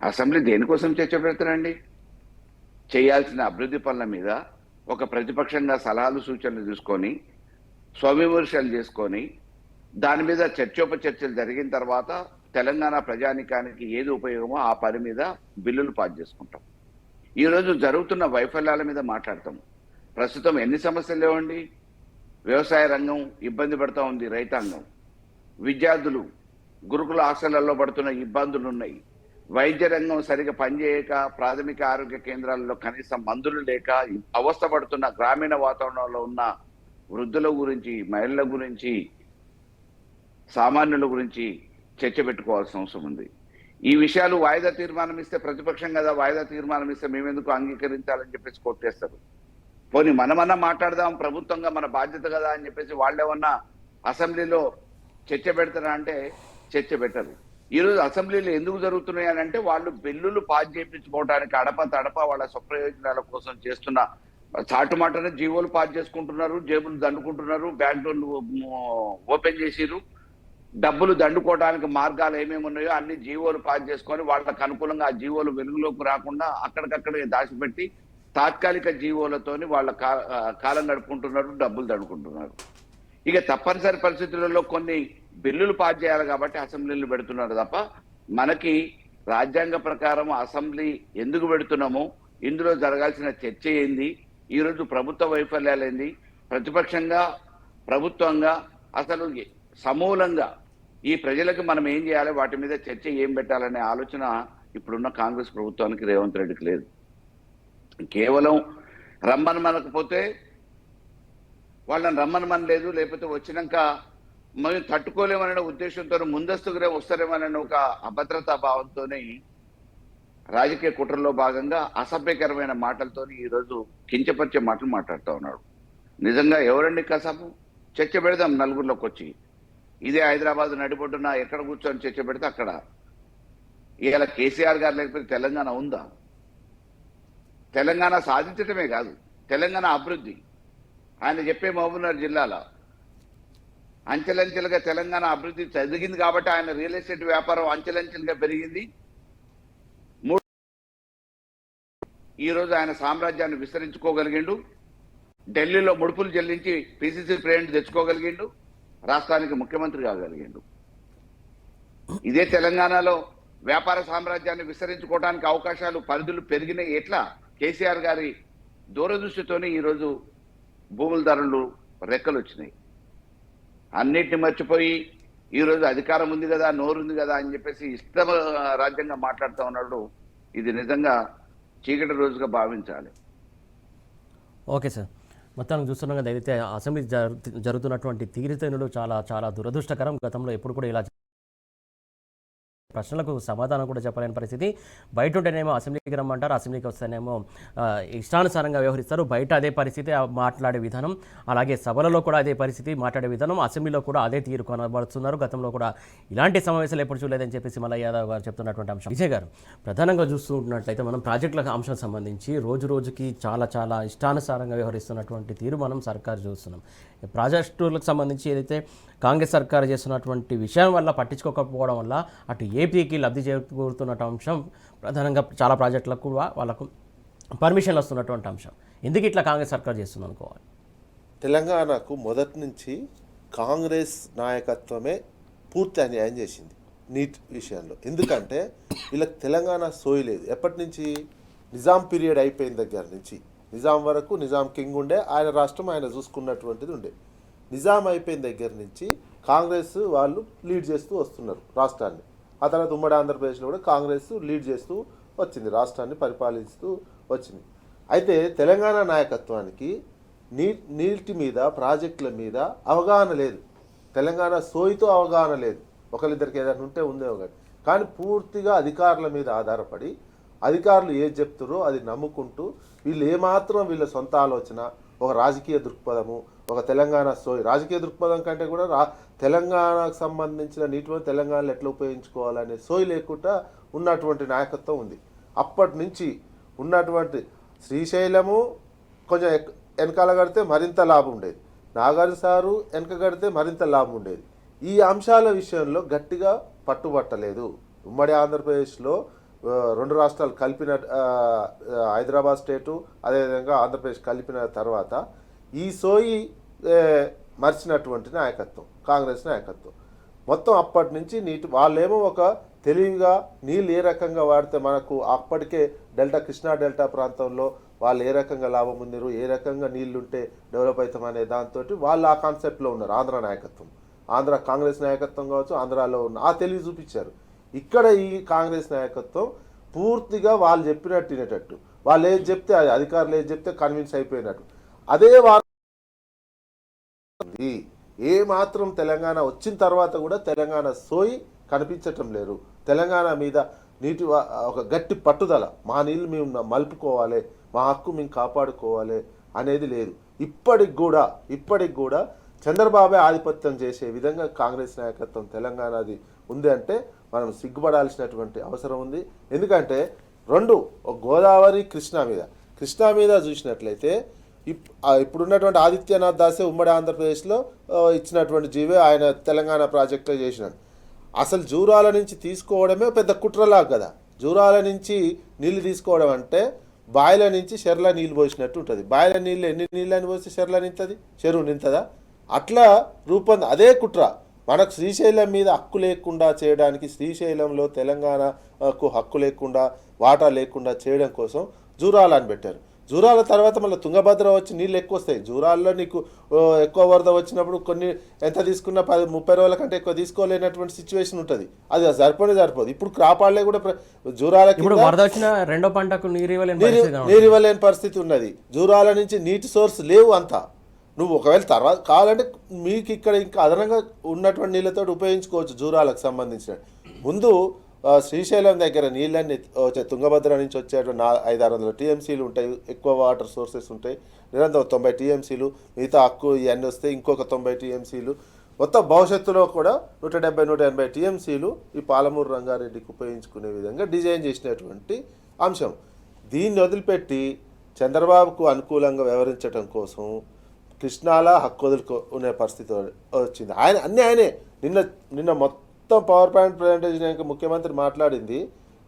అసెంబ్లీ దేనికోసం చర్చ పెడతారండి? చేయాల్సిన అభివృద్ధి పనుల మీద ఒక ప్రతిపక్షంగా సలహాలు సూచనలు తీసుకొని స్వవిమర్శలు చేసుకొని దాని మీద చర్చోపచర్చలు జరిగిన తర్వాత తెలంగాణ ప్రజానికానికి ఏది ఉపయోగమో ఆ పని మీద బిల్లులు పాస్ చేసుకుంటాం. ఈరోజు జరుగుతున్న వైఫల్యాల మీద మాట్లాడతాం. ప్రస్తుతం ఎన్ని సమస్యలు లేవండి. వ్యవసాయ రంగం ఇబ్బంది పడుతూ ఉంది, రైతాంగం, విద్యార్థులు గురుకుల హాస్టళ్లలో పడుతున్న ఇబ్బందులు ఉన్నాయి, వైద్య రంగం సరిగా పనిచేయక ప్రాథమిక ఆరోగ్య కేంద్రాలలో కనీసం మందులు లేక అవస్థ పడుతున్న గ్రామీణ వాతావరణంలో ఉన్న వృద్ధుల గురించి, మహిళల గురించి, సామాన్యుల గురించి చర్చ పెట్టుకోవాల్సిన అవసరం ఉంది. ఈ విషయాలు వాయిదా తీర్మానం ఇస్తే ప్రతిపక్షం కదా, వాయిదా తీర్మానం ఇస్తే మేమెందుకు అంగీకరించాలని చెప్పేసి కొట్టేస్తారు. పోనీ మనమన్నా మాట్లాడదాం, ప్రభుత్వంగా మన బాధ్యత కదా అని చెప్పేసి వాళ్ళేమన్నా అసెంబ్లీలో చర్చ పెడతారా అంటే చర్చ పెట్టరు. ఈరోజు అసెంబ్లీలో ఎందుకు జరుగుతున్నాయి అని అంటే వాళ్ళు బిల్లులు పాస్ చేయించుకోవడానికి అడప తడప వాళ్ళ స్వప్రయోజనాల కోసం చేస్తున్న చాటుమాటనే జీవోలు పాస్ చేసుకుంటున్నారు, జేబులు దండుకుంటున్నారు, బ్యాంకులు ఓపెన్ చేసిరు, డబ్బులు దండుకోవడానికి మార్గాలు ఏమేమి ఉన్నాయో అన్ని జీవోలు పాస్ చేసుకొని వాళ్ళకు అనుకూలంగా ఆ జీవోలు వెలుగులోకి రాకుండా అక్కడికక్కడే దాచిపెట్టి తాత్కాలిక జీవోలతోని వాళ్ళ కాలం గడుపుకుంటున్నారు, డబ్బులు దండుకుంటున్నారు. ఇక తప్పనిసరి పరిస్థితులలో కొన్ని బిల్లులు పాస్ చేయాలి కాబట్టి అసెంబ్లీలు పెడుతున్నారు తప్ప మనకి రాజ్యాంగ ప్రకారం అసెంబ్లీ ఎందుకు పెడుతున్నామో, ఇందులో జరగాల్సిన చర్చ ఏంది, ఈరోజు ప్రభుత్వ వైఫల్యాలు ఏంది, ప్రతిపక్షంగా ప్రభుత్వంగా అసలు సమూలంగా ఈ ప్రజలకు మనం ఏం చేయాలి, వాటి మీద చర్చ ఏం పెట్టాలనే ఆలోచన ఇప్పుడున్న కాంగ్రెస్ ప్రభుత్వానికి, రేవంత్ రెడ్డికి లేదు. కేవలం రమ్మని మనకపోతే వాళ్ళని రమ్మని లేదు, లేకపోతే వచ్చినాక మనం తట్టుకోలేమనే ఉద్దేశంతో ముందస్తుగా వస్తారేమనే ఒక అభద్రతా భావంతోనే రాజకీయ కుట్రలో భాగంగా అసభ్యకరమైన మాటలతో ఈరోజు కించపరిచే మాటలు మాట్లాడుతూ ఉన్నాడు. నిజంగా ఎవరండి కసాపు? చర్చ పెడదాం నలుగురిలోకి వచ్చి. ఇదే హైదరాబాద్ నడిబొడ్డున ఎక్కడ కూర్చొని చర్చ పెడితే అక్కడ. ఇవాళ కేసీఆర్ గారు లేకపోతే తెలంగాణ ఉందా? తెలంగాణ సాధించటమే కాదు, తెలంగాణ అభివృద్ధి. ఆయన చెప్పే మహబూబ్నగర్ జిల్లాలో అంచెలంచెలుగా తెలంగాణ అభివృద్ధి జరిగింది కాబట్టి ఆయన రియల్ ఎస్టేట్ వ్యాపారం అంచెలంచెలుగా పెరిగింది. ఈరోజు ఆయన సామ్రాజ్యాన్ని విస్తరించుకోగలిగిండు, ఢిల్లీలో ముడుపులు చెల్లించి పిసిసి ప్రెసిడెంట్ తెచ్చుకోగలిగిండు, రాష్ట్రానికి ముఖ్యమంత్రి కాగలిగిండు. ఇదే తెలంగాణలో వ్యాపార సామ్రాజ్యాన్ని విస్తరించుకోవడానికి అవకాశాలు పరిధులు పెరిగినాయి. ఎట్లా కేసీఆర్ గారి దూరదృష్టితోనే ఈరోజు భూముల ధరలు రెక్కలు వచ్చినాయి. అన్నిటిని మర్చిపోయి ఈరోజు అధికారం ఉంది కదా, నోరుంది కదా అని చెప్పేసి ఇష్టం రాజ్యంగా మాట్లాడుతూ ఉన్నాడు. ఇది నిజంగా చీకటి రోజుగా భావించాలి. ఓకే సార్, మొత్తానికి చూస్తున్నాం కదా, అయితే అసెంబ్లీ జరుగుతున్నటువంటి తీరుతెన్నులు చాలా చాలా దురదృష్టకరం. గతంలో ఎప్పుడు కూడా ఇలా ప్రశ్నలకు సమాధానం కూడా చెప్పలేని పరిస్థితి. బయట ఉంటేనేమో అసెంబ్లీకి రమ్మంటారు, అసెంబ్లీకి వస్తేనేమో ఇష్టానుసారంగా వ్యవహరిస్తారు. బయట అదే పరిస్థితి మాట్లాడే విధానం, అలాగే సభలలో కూడా అదే పరిస్థితి మాట్లాడే విధానం, అసెంబ్లీలో కూడా అదే తీరు కనబడుతున్నారు. గతంలో కూడా ఇలాంటి సమావేశాలు ఎప్పుడు చూడలేదని చెప్పేసి మల్లయ్య యాదవ్ గారు చెప్తున్నటువంటి అంశం. విజయ్ గారు, ప్రధానంగా చూస్తున్నట్లయితే మనం ప్రాజెక్టుల అంశం సంబంధించి రోజు రోజుకి చాలా చాలా ఇష్టానుసారంగా వ్యవహరిస్తున్నటువంటి తీరు మనం సర్కారు చూస్తున్నాం. ప్రాజెక్టులకు సంబంధించి ఏదైతే కాంగ్రెస్ సర్కారు చేస్తున్నటువంటి విషయం వల్ల పట్టించుకోకపోవడం వల్ల అటు ఏపీకి లబ్ధి చేకూరుతున్న అంశం, ప్రధానంగా చాలా ప్రాజెక్టులకు కూడా వాళ్ళకు పర్మిషన్లు వస్తున్నటువంటి అంశం. ఎందుకు ఇట్లా కాంగ్రెస్ సర్కారు చేస్తుంది అనుకోవాలి? తెలంగాణకు మొదటి నుంచి కాంగ్రెస్ నాయకత్వమే పూర్తి అన్యాయం చేసింది నీట్ విషయంలో. ఎందుకంటే వీళ్ళకి తెలంగాణ సోయలేదు. ఎప్పటి నుంచి? నిజాం పీరియడ్ అయిపోయిన దగ్గర నుంచి. నిజాం వరకు నిజాం కింగ్ ఉండే, ఆయన రాష్ట్రం ఆయన చూసుకున్నటువంటిది ఉండే. నిజాం అయిపోయిన దగ్గర నుంచి కాంగ్రెస్ వాళ్ళు లీడ్ చేస్తూ వస్తున్నారు రాష్ట్రాన్ని. ఆ తర్వాత ఉమ్మడి ఆంధ్రప్రదేశ్లో కూడా కాంగ్రెస్ లీడ్ చేస్తూ వచ్చింది, రాష్ట్రాన్ని పరిపాలిస్తూ వచ్చింది. అయితే తెలంగాణ నాయకత్వానికి నీటి మీద, ప్రాజెక్టుల మీద అవగాహన లేదు. తెలంగాణ సోయితో అవగాహన లేదు. ఒకరిద్దరికి ఏదైనా ఉంటే ఉందేమో కానీ పూర్తిగా అధికారుల మీద ఆధారపడి, అధికారులు ఏది చెప్తారో అది నమ్ముకుంటూ, వీళ్ళు ఏమాత్రం వీళ్ళ సొంత ఆలోచన, ఒక రాజకీయ దృక్పథము, ఒక తెలంగాణ సోయి, రాజకీయ దృక్పథం కంటే కూడా తెలంగాణకు సంబంధించిన నీటిని తెలంగాణలో ఎట్లా ఉపయోగించుకోవాలనే సోయి లేకుండా ఉన్నటువంటి నాయకత్వం ఉంది. అప్పటి నుంచి ఉన్నటువంటి శ్రీశైలము కొంచెం వెనకాల కడితే మరింత లాభం ఉండేది, నాగార్జున సారు వెనక కడితే మరింత లాభం ఉండేది. ఈ అంశాల విషయంలో గట్టిగా పట్టుబట్టలేదు. ఉమ్మడి ఆంధ్రప్రదేశ్లో రెండు రాష్ట్రాలు కలిపిన, హైదరాబాద్ స్టేటు అదేవిధంగా ఆంధ్రప్రదేశ్ కలిపిన తర్వాత ఈ సోయి మర్చినటువంటి నాయకత్వం కాంగ్రెస్ నాయకత్వం. మొత్తం అప్పటి నుంచి వాళ్ళేమో ఒక తెలివిగా నీళ్ళు ఏ రకంగా వాడితే మనకు అప్పటికే కృష్ణా డెల్టా ప్రాంతంలో వాళ్ళు ఏ రకంగా లాభం పొందారు, ఏ రకంగా నీళ్లుంటే డెవలప్ అవుతాం అనే దాంతో వాళ్ళు ఆ కాన్సెప్ట్లో ఉన్నారు. ఆంధ్ర నాయకత్వం, ఆంధ్ర కాంగ్రెస్ నాయకత్వం కావచ్చు, ఆంధ్రాలో ఉన్న ఆ తెలివి చూపించారు. ఇక్కడ ఈ కాంగ్రెస్ నాయకత్వం పూర్తిగా వాళ్ళు చెప్పినట్టు వినేటట్టు, వాళ్ళు ఏది చెప్తే అది, అధికారులు ఏది చెప్తే కన్విన్స్ అయిపోయినట్టు అదే ఏ మాత్రం తెలంగాణ వచ్చిన తర్వాత కూడా తెలంగాణ సోయి కనిపించటం లేరు. తెలంగాణ మీద ఒక గట్టి పట్టుదల, మా నీళ్ళు మేము మలుపుకోవాలి, మా హక్కు మేము కాపాడుకోవాలి అనేది లేదు. ఇప్పటికి కూడా చంద్రబాబే ఆధిపత్యం చేసే విధంగా కాంగ్రెస్ నాయకత్వం తెలంగాణది ఉంది అంటే మనం సిగ్గుపడాల్సినటువంటి అవసరం ఉంది. ఎందుకంటే రెండు, గోదావరి కృష్ణా మీద చూసినట్లయితే ఇప్పుడున్నటువంటి ఆదిత్యనాథ్ దాసే ఉమ్మడి ఆంధ్రప్రదేశ్లో ఇచ్చినటువంటి జీవే ఆయన తెలంగాణ ప్రాజెక్టులో చేసినాడు. అసలు జూరాల నుంచి తీసుకోవడమే పెద్ద కుట్రలా కదా. జూరాల నుంచి నీళ్ళు తీసుకోవడం అంటే బాయిల నుంచి చెర్ల నీళ్ళు పోసినట్టు ఉంటుంది. బాయిల నీళ్ళు ఎన్ని నీళ్ళని పోస్తే చెర్ల నింతది, చెరువు నింతదా? అట్లా అదే కుట్ర. మనకు శ్రీశైలం మీద హక్కు లేకుండా చేయడానికి, శ్రీశైలంలో తెలంగాణకు హక్కు లేకుండా, వాటా లేకుండా చేయడం కోసం జూరాలని పెట్టారు. జూరాల తర్వాత మళ్ళీ తుంగభద్ర వచ్చి నీళ్ళు ఎక్కువ వస్తాయి. జూరాల్లో నీకు ఎక్కువ వరద వచ్చినప్పుడు కొన్ని ఎంత తీసుకున్నా 10-30 రోజుల కంటే ఎక్కువ తీసుకోలేనటువంటి సిచ్యువేషన్ ఉంటుంది. అది సరిపోదు. ఇప్పుడు క్రాపాలే కూడా జూరాలకి రెండో పంటకు నీరు ఇవ్వలేని పరిస్థితి ఉన్నది. జూరాల నుంచి నీటి సోర్స్ లేవు అంతా. నువ్వు ఒకవేళ తర్వాత కావాలంటే మీకు ఇక్కడ ఇంకా అదనంగా ఉన్నటువంటి నీళ్ళతో ఉపయోగించుకోవచ్చు జూరాలకు సంబంధించిన. ముందు శ్రీశైలం దగ్గర నీళ్ళన్నీ తుంగభద్ర నుంచి వచ్చేటువంటి 500-600 టీఎంసీలు ఉంటాయి, ఎక్కువ వాటర్ సోర్సెస్ ఉంటాయి. నిరంతరం 90 టీఎంసీలు, మిగతా హక్కు ఇవన్నీ వస్తే ఇంకొక 90 టీఎంసీలు, మొత్తం భవిష్యత్తులో కూడా 170-180 టీఎంసీలు ఈ పాలమూరు రంగారెడ్డికి ఉపయోగించుకునే విధంగా డిజైన్ చేసినటువంటి అంశం. దీన్ని వదిలిపెట్టి చంద్రబాబుకు అనుకూలంగా వ్యవహరించడం కోసం కృష్ణాలా హక్కు వదులుకునే పరిస్థితి వచ్చింది. ఆయనే నిన్న మొత్తం పవర్ పాయింట్ ప్రజెంటేషన్ ముఖ్యమంత్రి మాట్లాడింది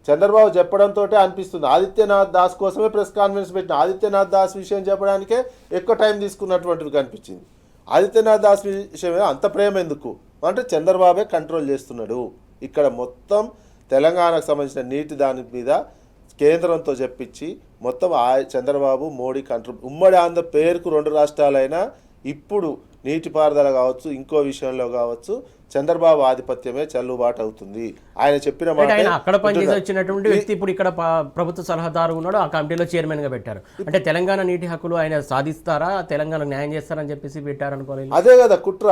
చంద్రబాబు చెప్పడంతో అనిపిస్తుంది ఆదిత్యనాథ్ దాస్ కోసమే ప్రెస్ కాన్ఫరెన్స్ పెట్టిన. ఆదిత్యనాథ్ దాస్ విషయం చెప్పడానికే ఎక్కువ టైం తీసుకున్నటువంటిది కనిపించింది. ఆదిత్యనాథ్ దాస్ విషయం అంత ప్రేమ ఎందుకు అంటే చంద్రబాబే కంట్రోల్ చేస్తున్నాడు. ఇక్కడ మొత్తం తెలంగాణకు సంబంధించిన నీటి దాని మీద కేంద్రంతో చెప్పించి మొత్తం చంద్రబాబు మోడీ ఉమ్మడి ఆంధ్ర పేరుకు 2 రాష్ట్రాలైనా ఇప్పుడు నీటిపారుదల కావచ్చు ఇంకో విషయంలో కావచ్చు చంద్రబాబు ఆధిపత్యమే చెల్లుబాటు అవుతుంది. ఆయన చెప్పిన మాట ఆయన అక్కడ పనిచేసి వచ్చినటువంటి వ్యక్తి ఇప్పుడు ఇక్కడ ప్రభుత్వ సలహాదారు ఉన్నాడు, ఆ కమిటీలో చైర్మన్ గా పెట్టారు. అంటే తెలంగాణ నీటి హక్కులు ఆయన సాధిస్తారా, తెలంగాణ న్యాయం చేస్తారని చెప్పేసి పెట్టారు అనుకోలేదు. అదే కదా కుట్ర.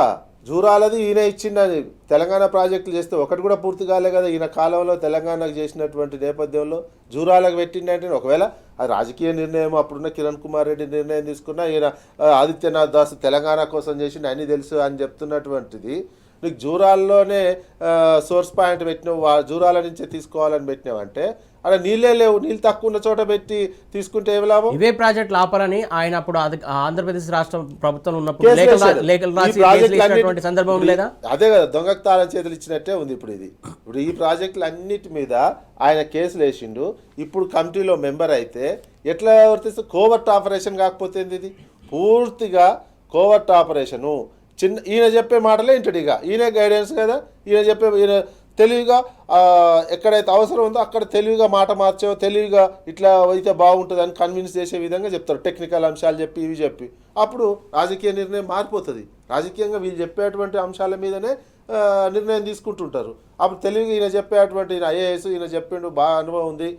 జూరాలది ఈయన ఇచ్చిందని తెలంగాణ ప్రాజెక్టులు చేస్తే ఒకటి కూడా పూర్తి కాలే కదా ఈయన కాలంలో తెలంగాణకు చేసినటువంటి నేపథ్యంలో. జూరాలకు పెట్టిందంటే ఒకవేళ అది రాజకీయ నిర్ణయం, అప్పుడున్న కిరణ్ కుమార్ రెడ్డి నిర్ణయం తీసుకున్నా, ఈయన ఆదిత్యనాథ్ దాస్ తెలంగాణ కోసం చేసింది అన్నీ తెలుసు అని చెప్తున్నటువంటిది. నీకు జూరాల్లోనే సోర్స్ పాయింట్ పెట్టినావు, జూరాల నుంచే తీసుకోవాలని పెట్టినావంటే అక్కడ నీళ్ళే లేవు, నీళ్ళు తక్కువ ఉన్న చోట పెట్టి తీసుకుంటే ఏమి లాభం? ఇవే ప్రాజెక్టులు ఆపరని ఆయన అప్పుడు ఆంధ్రప్రదేశ్ రాష్ట్ర ప్రభుత్వం ఉన్నప్పుడు సందర్భం లేదా? అదే కదా దొంగకు తాళం చేతులు ఇచ్చినట్టే ఉంది ఇప్పుడు ఇది. ఇప్పుడు ఈ ప్రాజెక్టులు అన్నిటి మీద ఆయన కేసులు వేసిండు. ఇప్పుడు కమిటీలో మెంబర్ అయితే ఎట్లా వర్తిస్తే కోవర్ట్ ఆపరేషన్ కాకపోతే ఇది పూర్తిగా కోవర్ట్ ఆపరేషను. ఈయన చెప్పే మాటలే ఇంటడు. ఇక ఈయన గైడెన్స్ కదా, ఈయన తెలివిగా ఎక్కడైతే అవసరం ఉందో అక్కడ తెలివిగా మాట మార్చో, తెలివిగా ఇట్లా అయితే బాగుంటుంది అని కన్విన్స్ చేసే విధంగా చెప్తారు. టెక్నికల్ అంశాలు చెప్పి ఇవి చెప్పి అప్పుడు రాజకీయ నిర్ణయం మారిపోతుంది. రాజకీయంగా వీళ్ళు చెప్పేటువంటి అంశాల మీదనే నిర్ణయం తీసుకుంటుంటారు. అప్పుడు తెలివిగా ఈయన చెప్పేటువంటి ఐఏఎస్ ఈయన చెప్పిండు బాగా అనుభవం ఉంది,